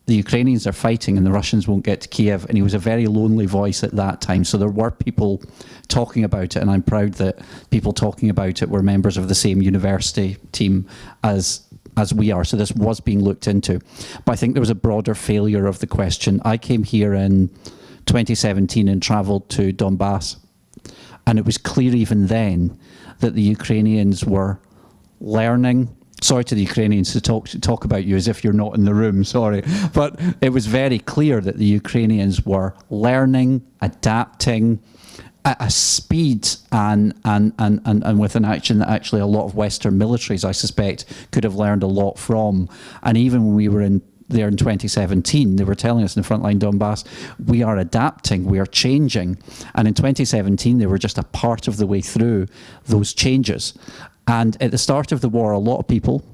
the Ukrainians are fighting and the Russians won't get to Kiev, and he was a very lonely voice at that time. So there were people talking about it, and I'm proud that people talking about it were members of the same university team as we are. So this was being looked into. But I think there was a broader failure of the question. I came here in 2017 and travelled to Donbass, and it was clear even then that the Ukrainians were learning. Sorry to the Ukrainians to talk about you as if you're not in the room, sorry. But it was very clear that the Ukrainians were learning, adapting at a speed and with an action that actually a lot of Western militaries, I suspect, could have learned a lot from. And even when we were there in 2017, they were telling us in Frontline Donbass, we are adapting, we are changing. And in 2017, they were just a part of the way through those changes. And at the start of the war, a lot of people,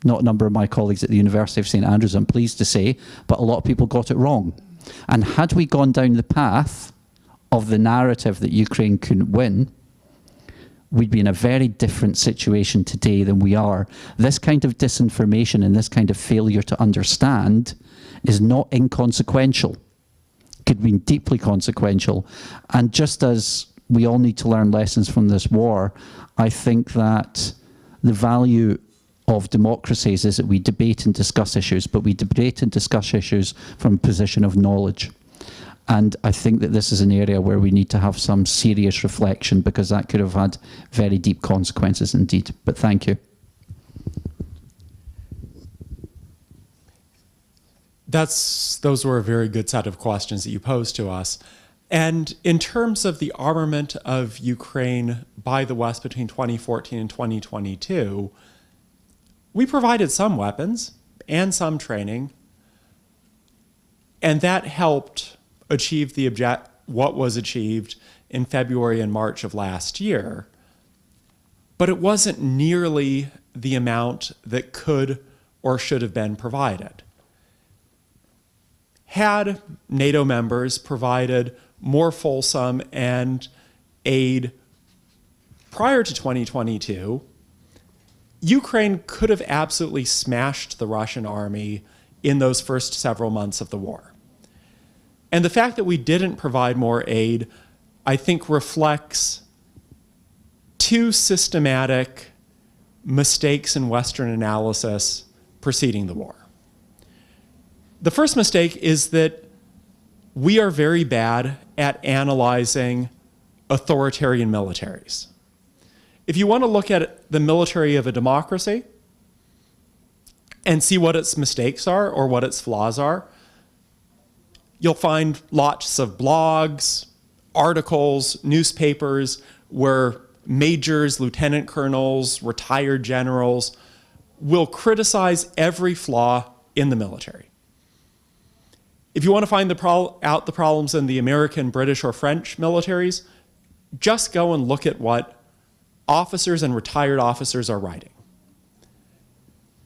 not a number of my colleagues at the University of St Andrews, I'm pleased to say, but a lot of people got it wrong. And had we gone down the path of the narrative that Ukraine couldn't win, we'd be in a very different situation today than we are. This kind of disinformation and this kind of failure to understand is not inconsequential. It could be deeply consequential. And just as we all need to learn lessons from this war, I think that the value of democracies is that we debate and discuss issues, but we debate and discuss issues from a position of knowledge. And I think that this is an area where we need to have some serious reflection, because that could have had very deep consequences indeed. But thank you. Those were a very good set of questions that you posed to us. And in terms of the armament of Ukraine by the West between 2014 and 2022, we provided some weapons and some training, and that helped achieve what was achieved in February and March of last year. But it wasn't nearly the amount that could or should have been provided. Had NATO members provided more fulsome and aid prior to 2022, Ukraine could have absolutely smashed the Russian army in those first several months of the war. And the fact that we didn't provide more aid, I think, reflects two systematic mistakes in Western analysis preceding the war. The first mistake is that we are very bad at analyzing authoritarian militaries. If you want to look at the military of a democracy and see what its mistakes are or what its flaws are, you'll find lots of blogs, articles, newspapers where majors, lieutenant colonels, retired generals will criticize every flaw in the military. If you want to find out the problems in the American, British, or French militaries, just go and look at what officers and retired officers are writing.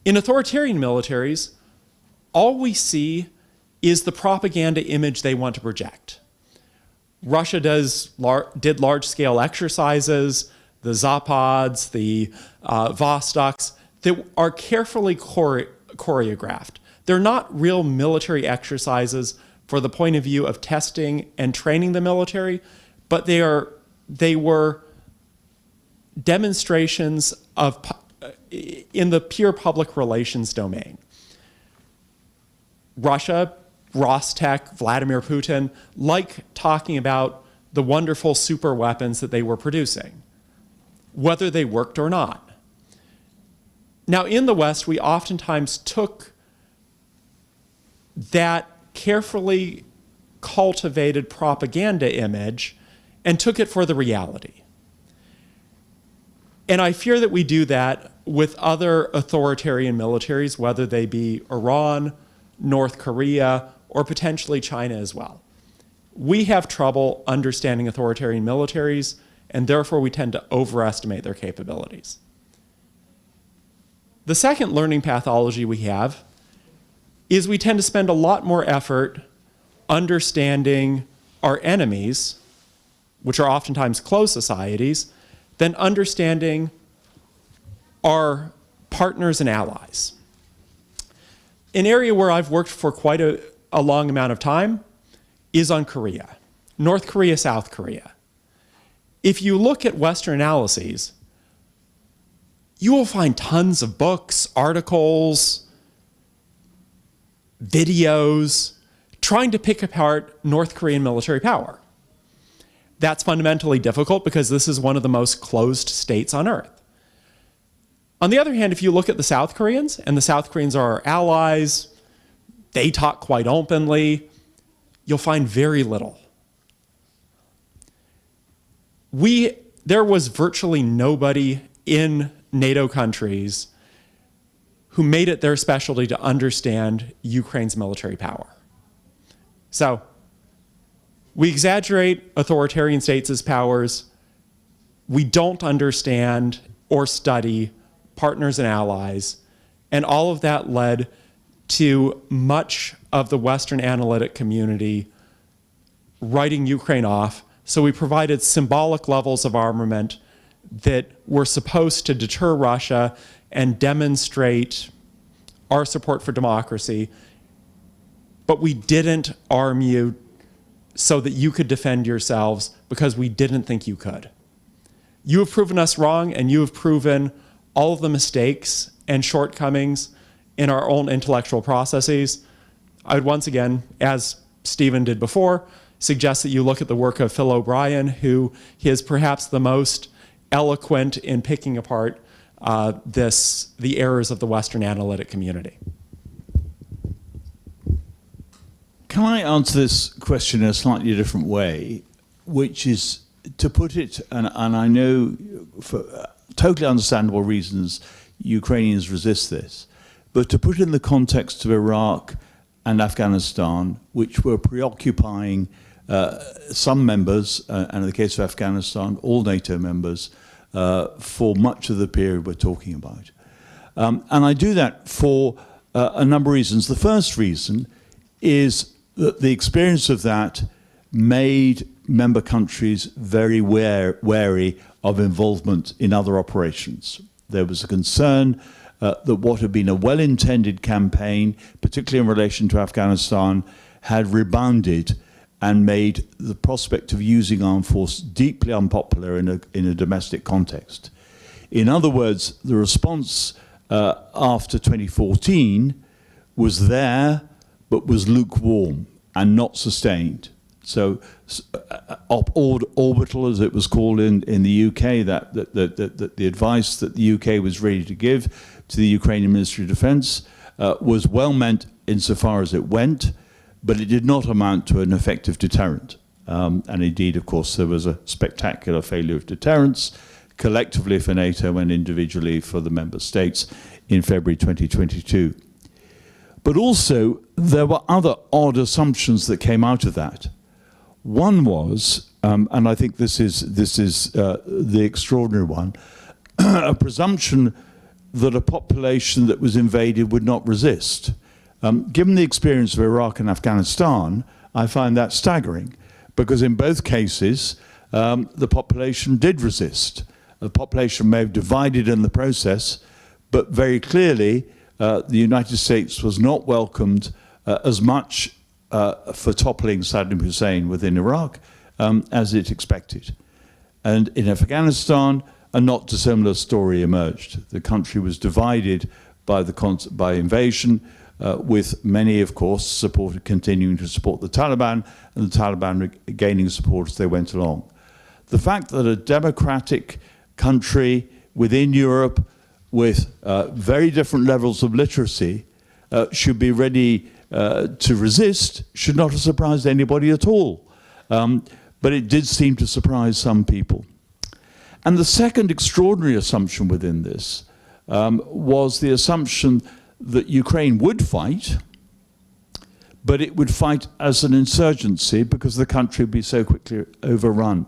In authoritarian militaries, all we see is the propaganda image they want to project. Russia did large-scale exercises, the Zapads, the Vostoks, that are carefully choreographed. They're not real military exercises for the point of view of testing and training the military, but they were demonstrations of in the pure public relations domain. Russia, Rostec, Vladimir Putin like talking about the wonderful super weapons that they were producing, whether they worked or not. Now, in the West, we oftentimes took that carefully cultivated propaganda image and took it for the reality. And I fear that we do that with other authoritarian militaries, whether they be Iran, North Korea, or potentially China as well. We have trouble understanding authoritarian militaries, and therefore we tend to overestimate their capabilities. The second learning pathology we have is we tend to spend a lot more effort understanding our enemies, which are oftentimes closed societies, than understanding our partners and allies. an area where I've worked for quite a long amount of time is on Korea. North Korea, South Korea. If you look at Western analyses, you will find tons of books, articles, videos trying to pick apart North Korean military power. That's fundamentally difficult because this is one of the most closed states on earth. On the other hand, if you look at the South Koreans, and the South Koreans are our allies, they talk quite openly, you'll find very little. There was virtually nobody in NATO countries who made it their specialty to understand Ukraine's military power. So, we exaggerate authoritarian states' powers. We don't understand or study partners and allies. And all of that led to much of the Western analytic community writing Ukraine off. So we provided symbolic levels of armament that were supposed to deter Russia and demonstrate our support for democracy. But we didn't arm you so that you could defend yourselves because we didn't think you could. You have proven us wrong, and you have proven all of the mistakes and shortcomings in our own intellectual processes. I would once again, as Stephen did before, suggest that you look at the work of Phil O'Brien, who is perhaps the most eloquent in picking apart the errors of the Western analytic community. Can I answer this question in a slightly different way, which is to put it, and I know for totally understandable reasons Ukrainians resist this, but to put it in the context of Iraq and Afghanistan, which were preoccupying some members, and in the case of Afghanistan, all NATO members, for much of the period we're talking about. And I do that for a number of reasons. The first reason is that the experience of that made member countries very wary of involvement in other operations. There was a concern that what had been a well-intended campaign, particularly in relation to Afghanistan, had rebounded and made the prospect of using armed force deeply unpopular in a domestic context. In other words, the response after 2014 was there, but was lukewarm and not sustained. So orbital, as it was called in the UK, that the advice that the UK was ready to give to the Ukrainian Ministry of Defence was well meant insofar as it went, but it did not amount to an effective deterrent. And indeed, of course, there was a spectacular failure of deterrence, collectively for NATO and individually for the member states in February 2022. But also, there were other odd assumptions that came out of that. One was, and I think this is the extraordinary one, a presumption that a population that was invaded would not resist. Given the experience of Iraq and Afghanistan, I find that staggering, because in both cases, the population did resist. The population may have divided in the process, but very clearly, the United States was not welcomed as much for toppling Saddam Hussein within Iraq as it expected. And in Afghanistan, a not dissimilar story emerged. The country was divided by invasion, with many, of course, continuing to support the Taliban, and the Taliban gaining support as they went along. The fact that a democratic country within Europe with very different levels of literacy should be ready to resist should not have surprised anybody at all. But it did seem to surprise some people. And the second extraordinary assumption within this was the assumption that Ukraine would fight, but it would fight as an insurgency because the country would be so quickly overrun.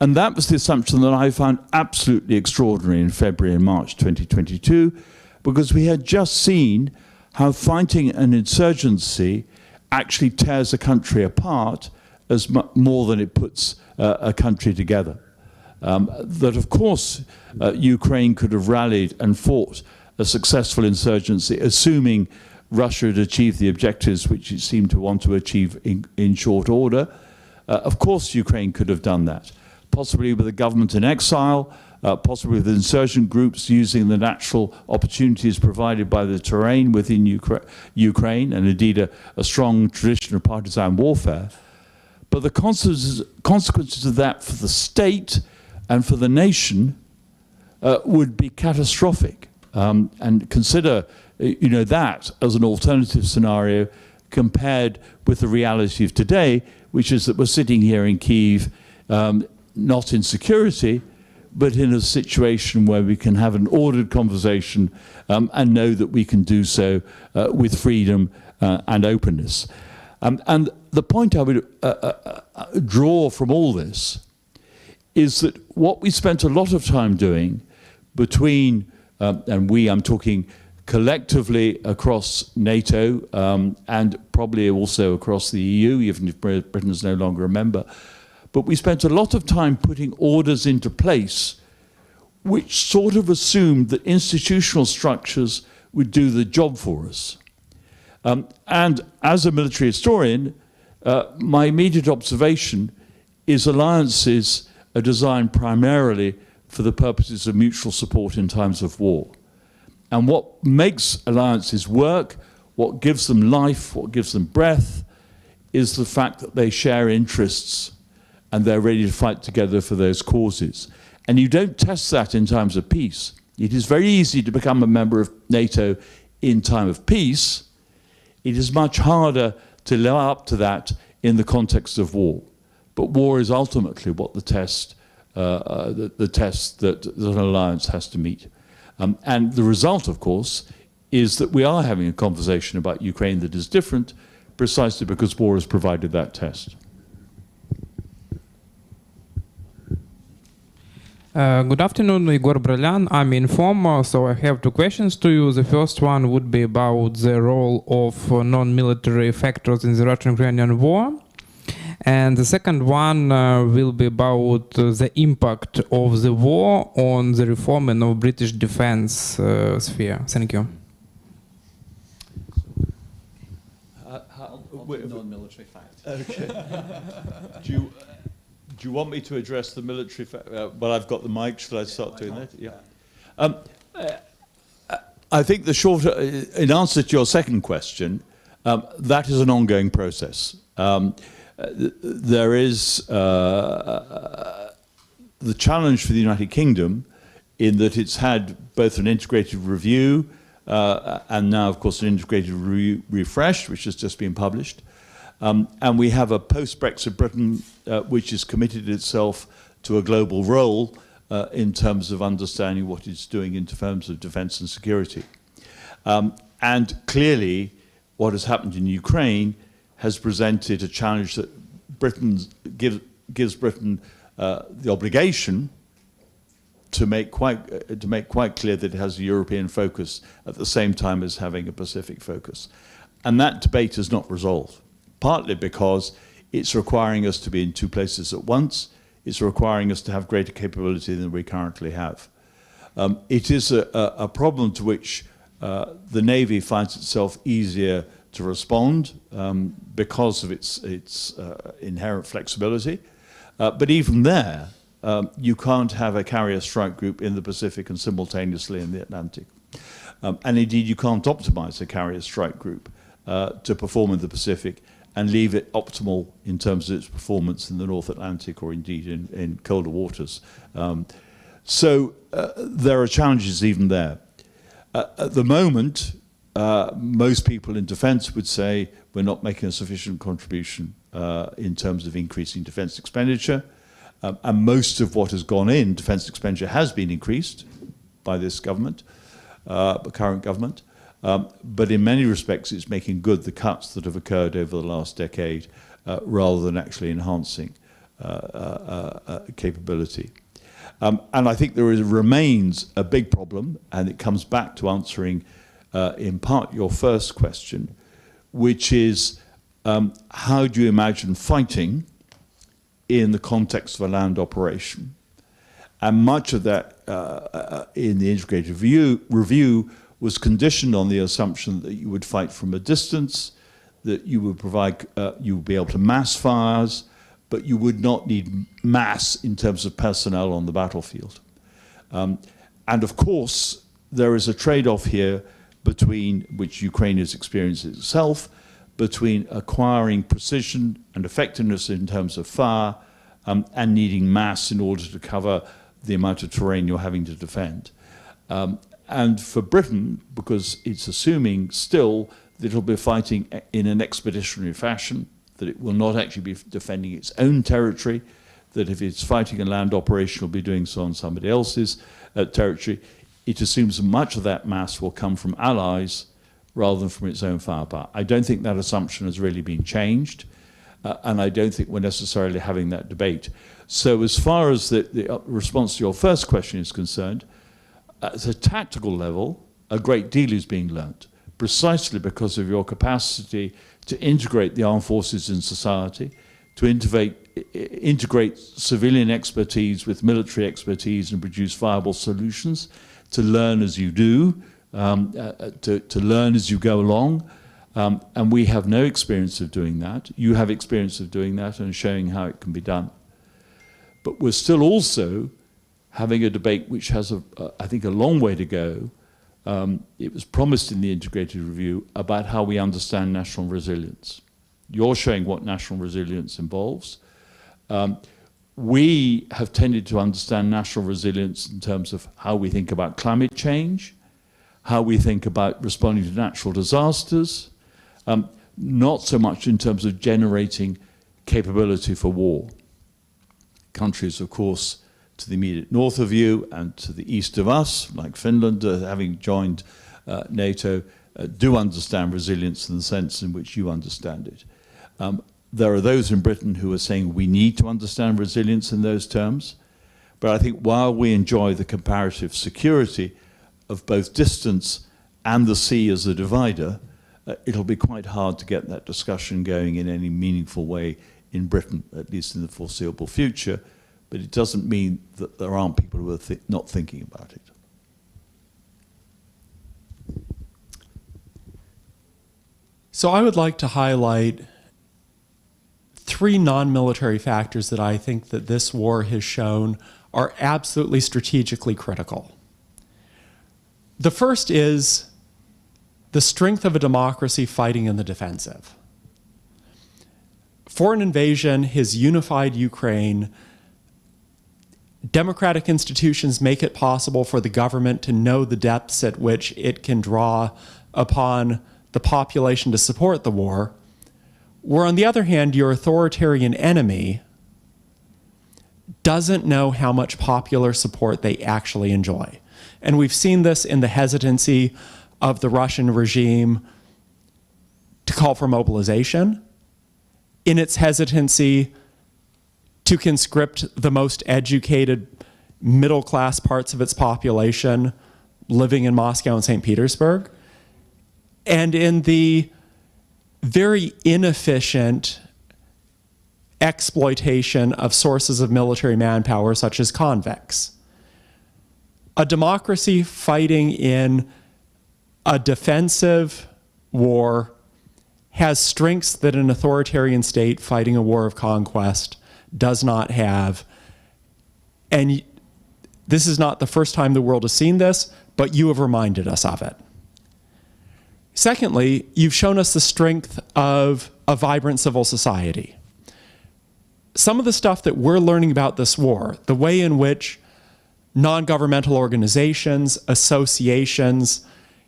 And that was the assumption that I found absolutely extraordinary in February and March 2022, because we had just seen how fighting an insurgency actually tears a country apart as more than it puts a country together. That, of course, Ukraine could have rallied and fought a successful insurgency, assuming Russia had achieved the objectives which it seemed to want to achieve in short order. Of course, Ukraine could have done that, possibly with a government in exile, possibly with insurgent groups using the natural opportunities provided by the terrain within Ukraine, and indeed a strong tradition of partisan warfare. But the consequences of that for the state and for the nation would be catastrophic. And consider, that as an alternative scenario compared with the reality of today, which is that we're sitting here in Kyiv, not in security, but in a situation where we can have an ordered conversation and know that we can do so with freedom and openness. And the point I would draw from all this is that what we spent a lot of time doing between, I'm talking collectively across NATO and probably also across the EU, even if Britain is no longer a member, but we spent a lot of time putting orders into place which sort of assumed that institutional structures would do the job for us. And as a military historian, my immediate observation is alliances are designed primarily for the purposes of mutual support in times of war. And what makes alliances work, what gives them life, what gives them breath, is the fact that they share interests and they're ready to fight together for those causes. And you don't test that in times of peace. It is very easy to become a member of NATO in time of peace. It is much harder to live up to that in the context of war. But war is ultimately what the test that an alliance has to meet. And the result, of course, is that we are having a conversation about Ukraine that is different, precisely because war has provided that test. Good afternoon, Igor Brelyan. I'm Inform, so I have two questions to you. The first one would be about the role of non-military factors in the Russian-Ukrainian war. And the second one will be about the impact of the war on the reforming of British defense sphere. Thank you. Non-military factors. Okay. Do you want me to address the military? Well, I've got the mic. Shall I start doing that? Yeah. I think the shorter, in answer to your second question, that is an ongoing process. There is the challenge for the United Kingdom in that it's had both an integrated review and now, of course, an integrated refresh, which has just been published. And we have a post-Brexit Britain which has committed itself to a global role in terms of understanding what it's doing in terms of defence and security. And clearly, what has happened in Ukraine has presented a challenge that gives Britain the obligation to make quite clear that it has a European focus at the same time as having a Pacific focus. And that debate is not resolved, partly because it's requiring us to be in two places at once. It's requiring us to have greater capability than we currently have. It is a problem to which the Navy finds itself easier to respond because of its inherent flexibility. But even there, you can't have a carrier strike group in the Pacific and simultaneously in the Atlantic. And indeed, you can't optimize a carrier strike group to perform in the Pacific and leave it optimal in terms of its performance in the North Atlantic or indeed in colder waters. So there are challenges even there. At the moment, most people in defence would say we're not making a sufficient contribution in terms of increasing defence expenditure. And most of what has gone in defence expenditure has been increased by this government, the current government. But in many respects, it's making good the cuts that have occurred over the last decade rather than actually enhancing capability. And I think there remains a big problem, and it comes back to answering in part your first question, which is how do you imagine fighting in the context of a land operation? And much of that in the integrated review was conditioned on the assumption that you would fight from a distance, that you would provide, you would be able to mass fires, but you would not need mass in terms of personnel on the battlefield. And of course, there is a trade-off here between, which Ukraine has experienced itself, between acquiring precision and effectiveness in terms of fire and needing mass in order to cover the amount of terrain you're having to defend. And for Britain, because it's assuming still that it'll be fighting in an expeditionary fashion, that it will not actually be defending its own territory, that if it's fighting a land operation, it'll be doing so on somebody else's territory. It assumes much of that mass will come from allies rather than from its own firepower. I don't think that assumption has really been changed, and I don't think we're necessarily having that debate. So as far as the response to your first question is concerned, at a tactical level, a great deal is being learnt, precisely because of your capacity to integrate the armed forces in society, to integrate civilian expertise with military expertise and produce viable solutions, to learn as you do, to learn as you go along. And we have no experience of doing that. You have experience of doing that and showing how it can be done. But we're still also having a debate which has, I think, a long way to go. It was promised in the integrated review about how we understand national resilience. You're showing what national resilience involves. We have tended to understand national resilience in terms of how we think about climate change, how we think about responding to natural disasters, not so much in terms of generating capability for war. Countries, of course, to the immediate north of you and to the east of us, like Finland, having joined NATO, do understand resilience in the sense in which you understand it. There are those in Britain who are saying we need to understand resilience in those terms, but I think while we enjoy the comparative security of both distance and the sea as a divider, it'll be quite hard to get that discussion going in any meaningful way in Britain, at least in the foreseeable future. But it doesn't mean that there aren't people who are not thinking about it. So I would like to highlight 3 non-military factors that I think that this war has shown are absolutely strategically critical. The first is the strength of a democracy fighting in the defensive. Foreign invasion has unified Ukraine. Democratic institutions make it possible for the government to know the depths at which it can draw upon the population to support the war, where on the other hand, your authoritarian enemy doesn't know how much popular support they actually enjoy. And we've seen this in the hesitancy of the Russian regime to call for mobilization, in its hesitancy to conscript the most educated middle-class parts of its population living in Moscow and St. Petersburg, and in the very inefficient exploitation of sources of military manpower such as convicts. A democracy fighting in a defensive war has strengths that an authoritarian state fighting a war of conquest does not have. And this is not the first time the world has seen this, but you have reminded us of it. Secondly, you've shown us the strength of a vibrant civil society. Some of the stuff that we're learning about this war, the way in which non-governmental organizations, associations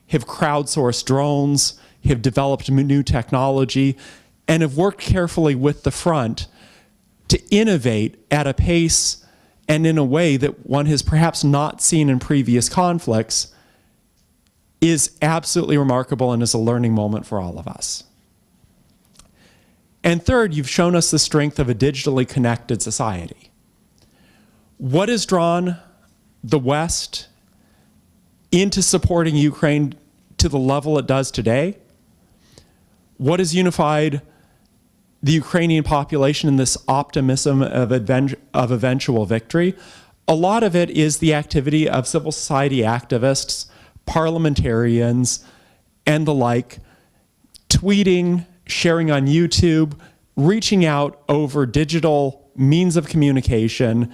have crowdsourced drones, have developed new technology, and have worked carefully with the front to innovate at a pace and in a way that one has perhaps not seen in previous conflicts, is absolutely remarkable and is a learning moment for all of us. And third, you've shown us the strength of a digitally connected society. What has drawn the West into supporting Ukraine to the level it does today? What has unified the Ukrainian population in this optimism of eventual victory? A lot of it is the activity of civil society activists, parliamentarians, and the like, tweeting, sharing on YouTube, reaching out over digital means of communication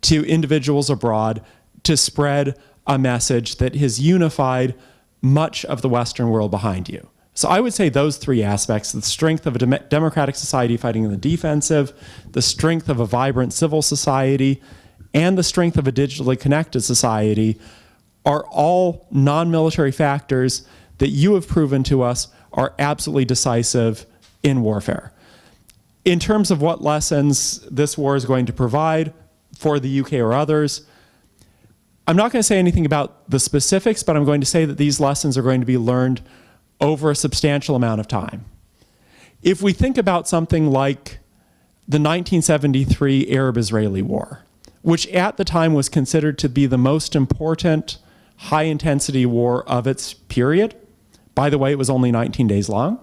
to individuals abroad to spread a message that has unified much of the Western world behind you. So I would say those three aspects, the strength of a democratic society fighting in the defensive, the strength of a vibrant civil society, and the strength of a digitally connected society are all non-military factors that you have proven to us are absolutely decisive in warfare. In terms of what lessons this war is going to provide for the UK or others, I'm not going to say anything about the specifics, but I'm going to say that these lessons are going to be learned over a substantial amount of time. If we think about something like the 1973 Arab-Israeli War, which at the time was considered to be the most important high-intensity war of its period, by the way, it was only 19 days long,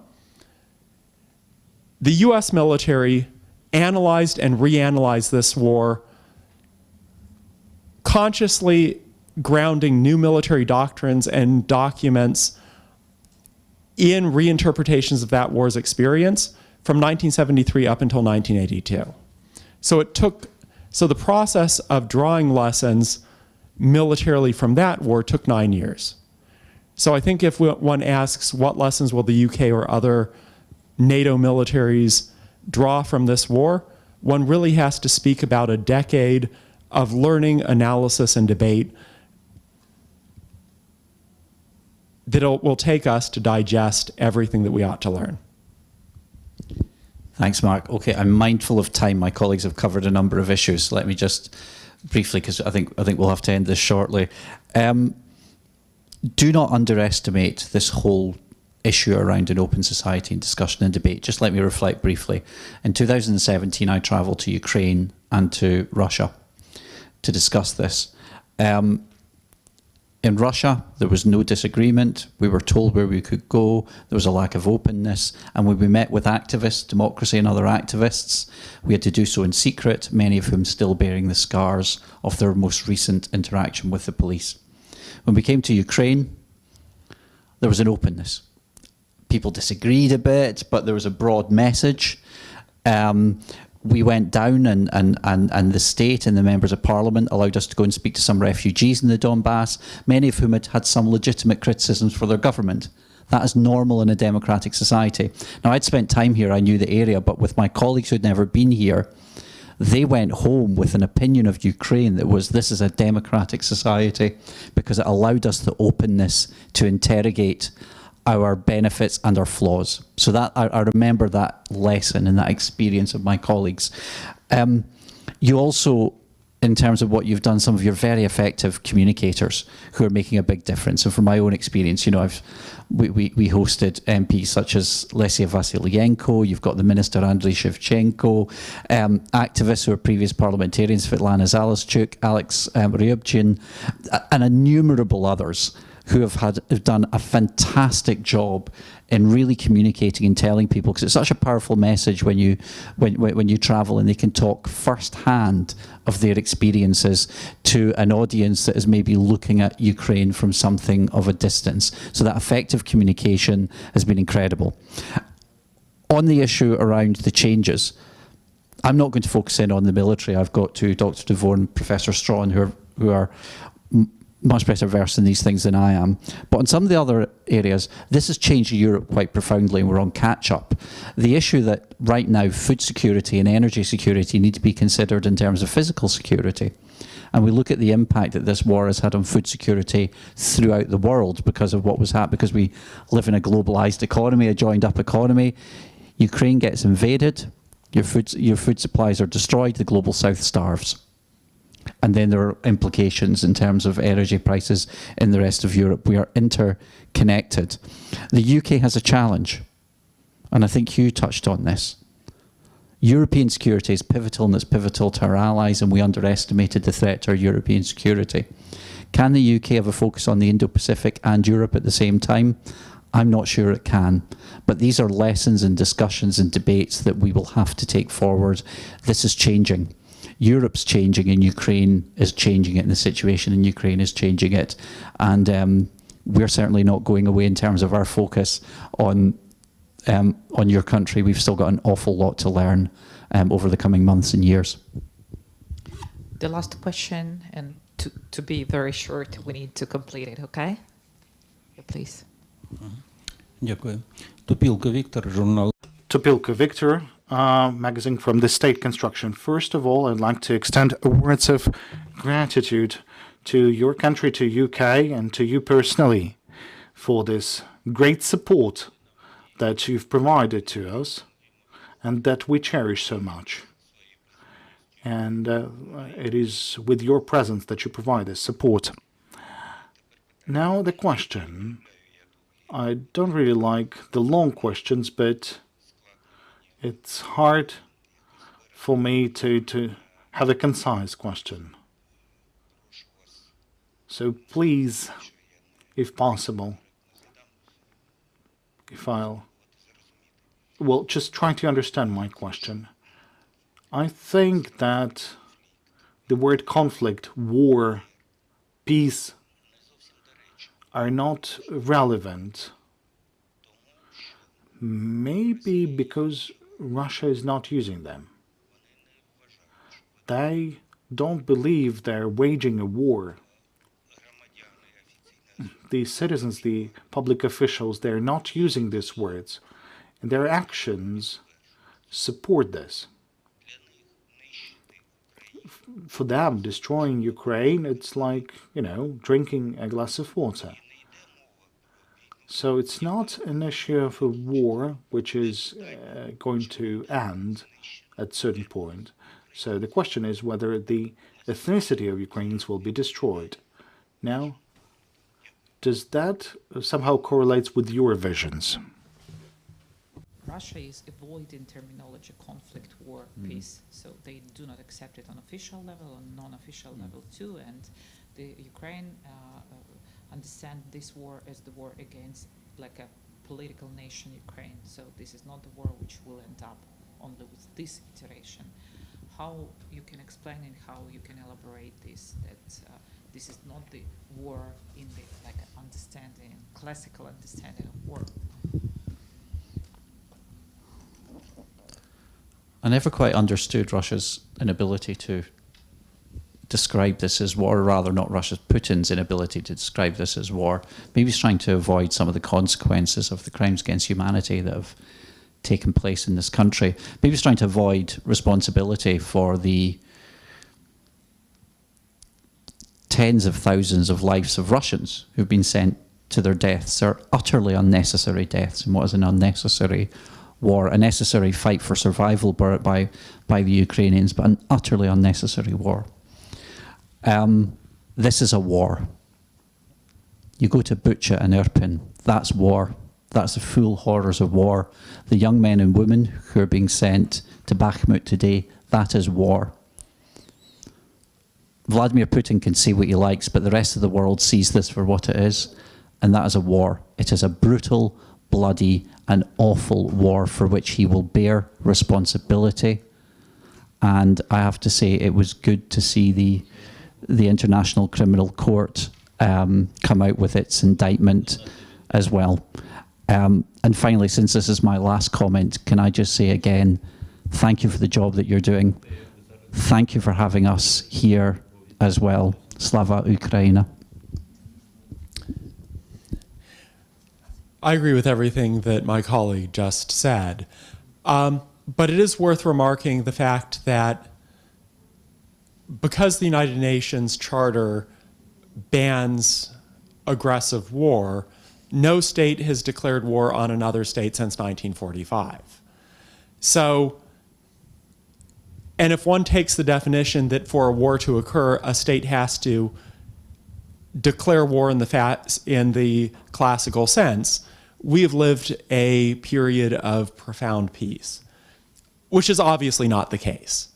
the US military analyzed and reanalyzed this war, consciously grounding new military doctrines and documents in reinterpretations of that war's experience from 1973 up until 1982. So the process of drawing lessons militarily from that war took 9 years. So I think if one asks what lessons will the UK or other NATO militaries draw from this war, one really has to speak about a decade of learning, analysis, and debate that will take us to digest everything that we ought to learn. Thanks, Mark. Okay, I'm mindful of time. My colleagues have covered a number of issues. Let me just briefly, because I think we'll have to end this shortly. Do not underestimate this whole issue around an open society and discussion and debate. Just let me reflect briefly. In 2017, I travelled to Ukraine and to Russia to discuss this. In Russia, there was no disagreement. We were told where we could go. There was a lack of openness. And when we met with activists, democracy and other activists, we had to do so in secret, many of whom still bearing the scars of their most recent interaction with the police. When we came to Ukraine, there was an openness. People disagreed a bit, but there was a broad message. We went down and the state and the members of parliament allowed us to go and speak to some refugees in the Donbass, many of whom had some legitimate criticisms for their government. That is normal in a democratic society. Now, I'd spent time here, I knew the area, but with my colleagues who'd never been here, they went home with an opinion of Ukraine that was, this is a democratic society, because it allowed us the openness to interrogate our benefits and our flaws. So that I remember that lesson and that experience of my colleagues. You also, in terms of what you've done, some of your very effective communicators who are making a big difference. And from my own experience, you know, we hosted MPs such as Lesia Vasilyenko, you've got the Minister Andriy Shevchenko, activists who are previous parliamentarians, Svetlana Zaleszczuk, Alex Ryabchin, and innumerable others who have done a fantastic job in really communicating and telling people, because it's such a powerful message when you travel and they can talk firsthand of their experiences to an audience that is maybe looking at Ukraine from something of a distance. So that effective communication has been incredible. On the issue around the changes, I'm not going to focus in on the military. I've got to Dr. Vore and Professor Strachan who are much better versed in these things than I am. But on some of the other areas, this has changed Europe quite profoundly and we're on catch-up. The issue that right now food security and energy security need to be considered in terms of physical security. And we look at the impact that this war has had on food security throughout the world because of what was happening, because we live in a globalized economy, a joined-up economy. Ukraine gets invaded, your food supplies are destroyed, the global south starves. And then there are implications in terms of energy prices in the rest of Europe. We are interconnected. The UK has a challenge, and I think Hugh touched on this. European security is pivotal, and it's pivotal to our allies, and we underestimated the threat to our European security. Can the UK have a focus on the Indo-Pacific and Europe at the same time? I'm not sure it can. But these are lessons and discussions and debates that we will have to take forward. This is changing. Europe's changing and Ukraine is changing it, and the situation in Ukraine is changing it. And we're certainly not going away in terms of our focus on your country. We've still got an awful lot to learn over the coming months and years. The last question, and to be very short, we need to complete it, okay? Yeah, please. Дякую. Топілко Віктор, журнал. Topilka Victor, magazine from the State Construction. First of all, I'd like to extend words of gratitude to your country, to UK, and to you personally for this great support that you've provided to us and that we cherish so much. And it is with your presence that you provide this support. Now the question. I don't really like the long questions, but it's hard for me to have a concise question. So please, if possible, just try to understand my question. I think that the word conflict, war, peace are not relevant. Maybe because Russia is not using them. They don't believe they're waging a war. The citizens, the public officials, they're not using these words. And their actions support this. For them, destroying Ukraine, it's like, drinking a glass of water. So it's not an issue of a war which is going to end at a certain point. So the question is whether the ethnicity of Ukrainians will be destroyed. Now, does that somehow correlate with your visions? Russia is avoiding terminology conflict, war, peace. So they do not accept it on official level, on non-official level too. And the Ukraine understand this war as the war against like a political nation Ukraine. So this is not the war which will end up only with this iteration. How you can explain and how you can elaborate this, that this is not the war in the like understanding, classical understanding of war. I never quite understood Russia's inability to describe this as war, or rather not Russia's, Putin's inability to describe this as war. Maybe he's trying to avoid some of the consequences of the crimes against humanity that have taken place in this country. Maybe he's trying to avoid responsibility for the tens of thousands of lives of Russians who've been sent to their deaths, or utterly unnecessary deaths in what is an unnecessary war, a necessary fight for survival by the Ukrainians, but an utterly unnecessary war. This is a war. You go to Bucha and Irpin, that's war. That's the full horrors of war. The young men and women who are being sent to Bakhmut today, that is war. Vladimir Putin can say what he likes, but the rest of the world sees this for what it is, and that is a war. It is a brutal, bloody, and awful war for which he will bear responsibility. And I have to say, it was good to see the International Criminal Court come out with its indictment as well. And finally, since this is my last comment, can I just say again, thank you for the job that you're doing. Thank you for having us here as well. Slava Ukraina. I agree with everything that my colleague just said. But it is worth remarking the fact that because the United Nations Charter bans aggressive war, no state has declared war on another state since 1945. So, and if one takes the definition that for a war to occur, a state has to declare war in the classical sense, we have lived a period of profound peace, which is obviously not the case.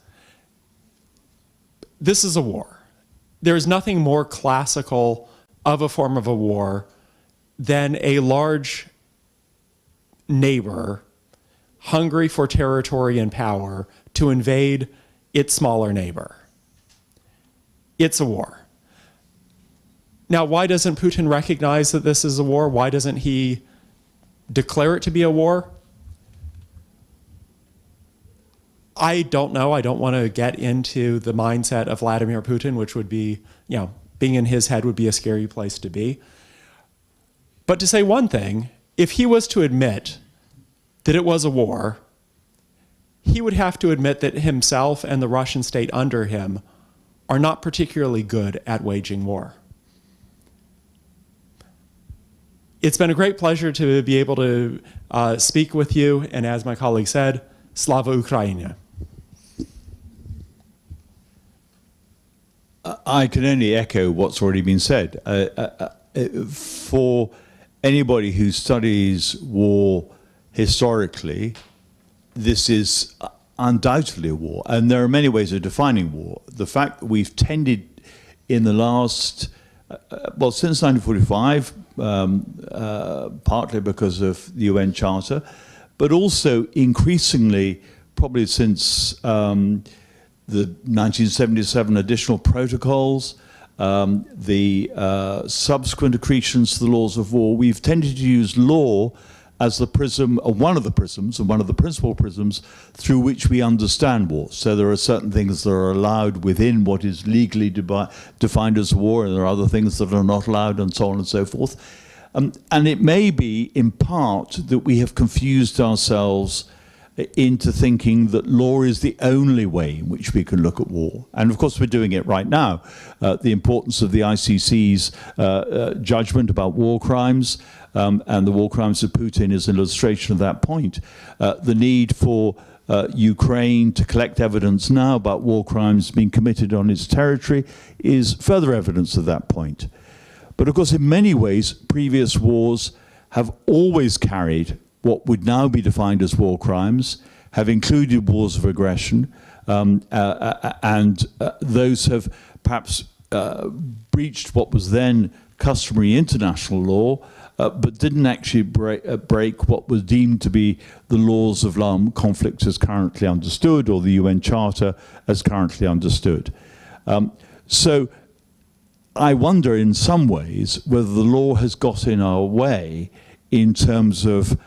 This is a war. There's nothing more classical of a form of a war than a large neighbor hungry for territory and power to invade its smaller neighbor. It's a war. Now, why doesn't Putin recognize that this is a war? Why doesn't he declare it to be a war? I don't know. I don't want to get into the mindset of Vladimir Putin, which would be, being in his head would be a scary place to be. But to say one thing, if he was to admit that it was a war, he would have to admit that himself and the Russian state under him are not particularly good at waging war. It's been a great pleasure to be able to speak with you, and as my colleague said, Slava Ukraini. I can only echo what's already been said. For anybody who studies war historically, this is undoubtedly a war, and there are many ways of defining war. The fact that we've tended in the last, since 1945, partly because of the UN Charter, but also increasingly, probably since the 1977 additional protocols, the subsequent accretions to the laws of war, we've tended to use law as the prism, one of the prisms, and one of the principal prisms through which we understand war. So there are certain things that are allowed within what is legally defined as war, and there are other things that are not allowed, and so on and so forth. And it may be, in part, that we have confused ourselves into thinking that law is the only way in which we can look at war. And of course we're doing it right now. The importance of the ICC's judgment about war crimes and the war crimes of Putin is an illustration of that point. The need for Ukraine to collect evidence now about war crimes being committed on its territory is further evidence of that point. But of course, in many ways, previous wars have always carried what would now be defined as war crimes, have included wars of aggression, and those have perhaps breached what was then customary international law, but didn't actually break what was deemed to be the laws of armed conflict as currently understood, or the UN Charter as currently understood. So I wonder in some ways whether the law has got in our way in terms of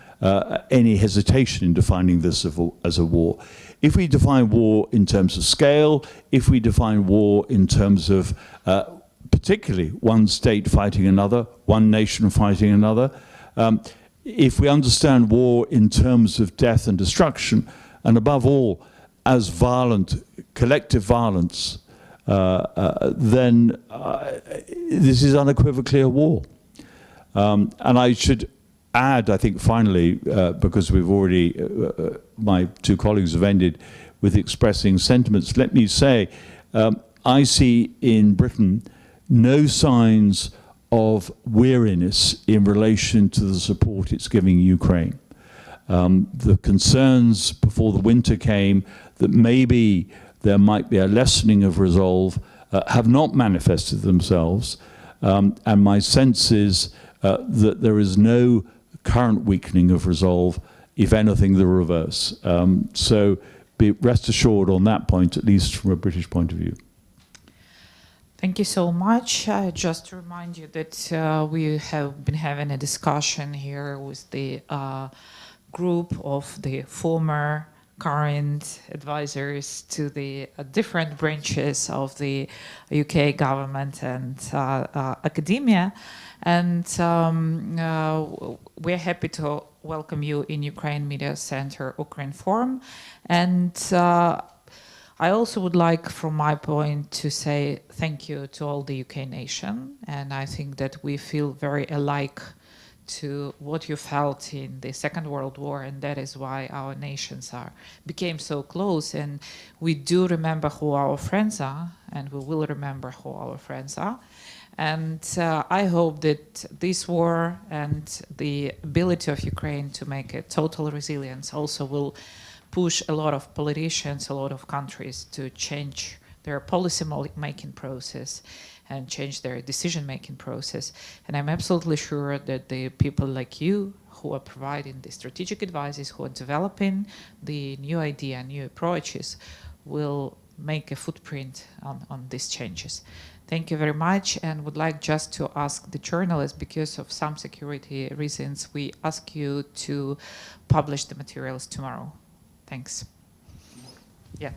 any hesitation in defining this as a war. If we define war in terms of scale, if we define war in terms of particularly one state fighting another, one nation fighting another, if we understand war in terms of death and destruction, and above all as violent, collective violence, then this is unequivocally a war. And I should add, I think finally, because we've already, my two colleagues have ended with expressing sentiments, let me say, I see in Britain no signs of weariness in relation to the support it's giving Ukraine. The concerns before the winter came that maybe there might be a lessening of resolve have not manifested themselves, and my sense is that there is no current weakening of resolve, if anything, the reverse. So rest assured on that point, at least from a British point of view. Thank you so much. Just to remind you that we have been having a discussion here with the group of the former current advisors to the different branches of the UK government and academia. And we're happy to welcome you in Ukraine Media Center, Ukrinform. And I also would like, from my point, to say thank you to all the UK nation. And I think that we feel very alike to what you felt in the Second World War, and that is why our nations became so close. And we do remember who our friends are, and we will remember who our friends are. And I hope that this war and the ability of Ukraine to make a total resilience also will push a lot of politicians, a lot of countries to change their policy-making process and change their decision-making process. And I'm absolutely sure that the people like you who are providing the strategic advices, who are developing the new idea, new approaches, will make a footprint on these changes. Thank you very much, and would like just to ask the journalists, because of some security reasons, we ask you to publish the materials tomorrow. Thanks. Yeah.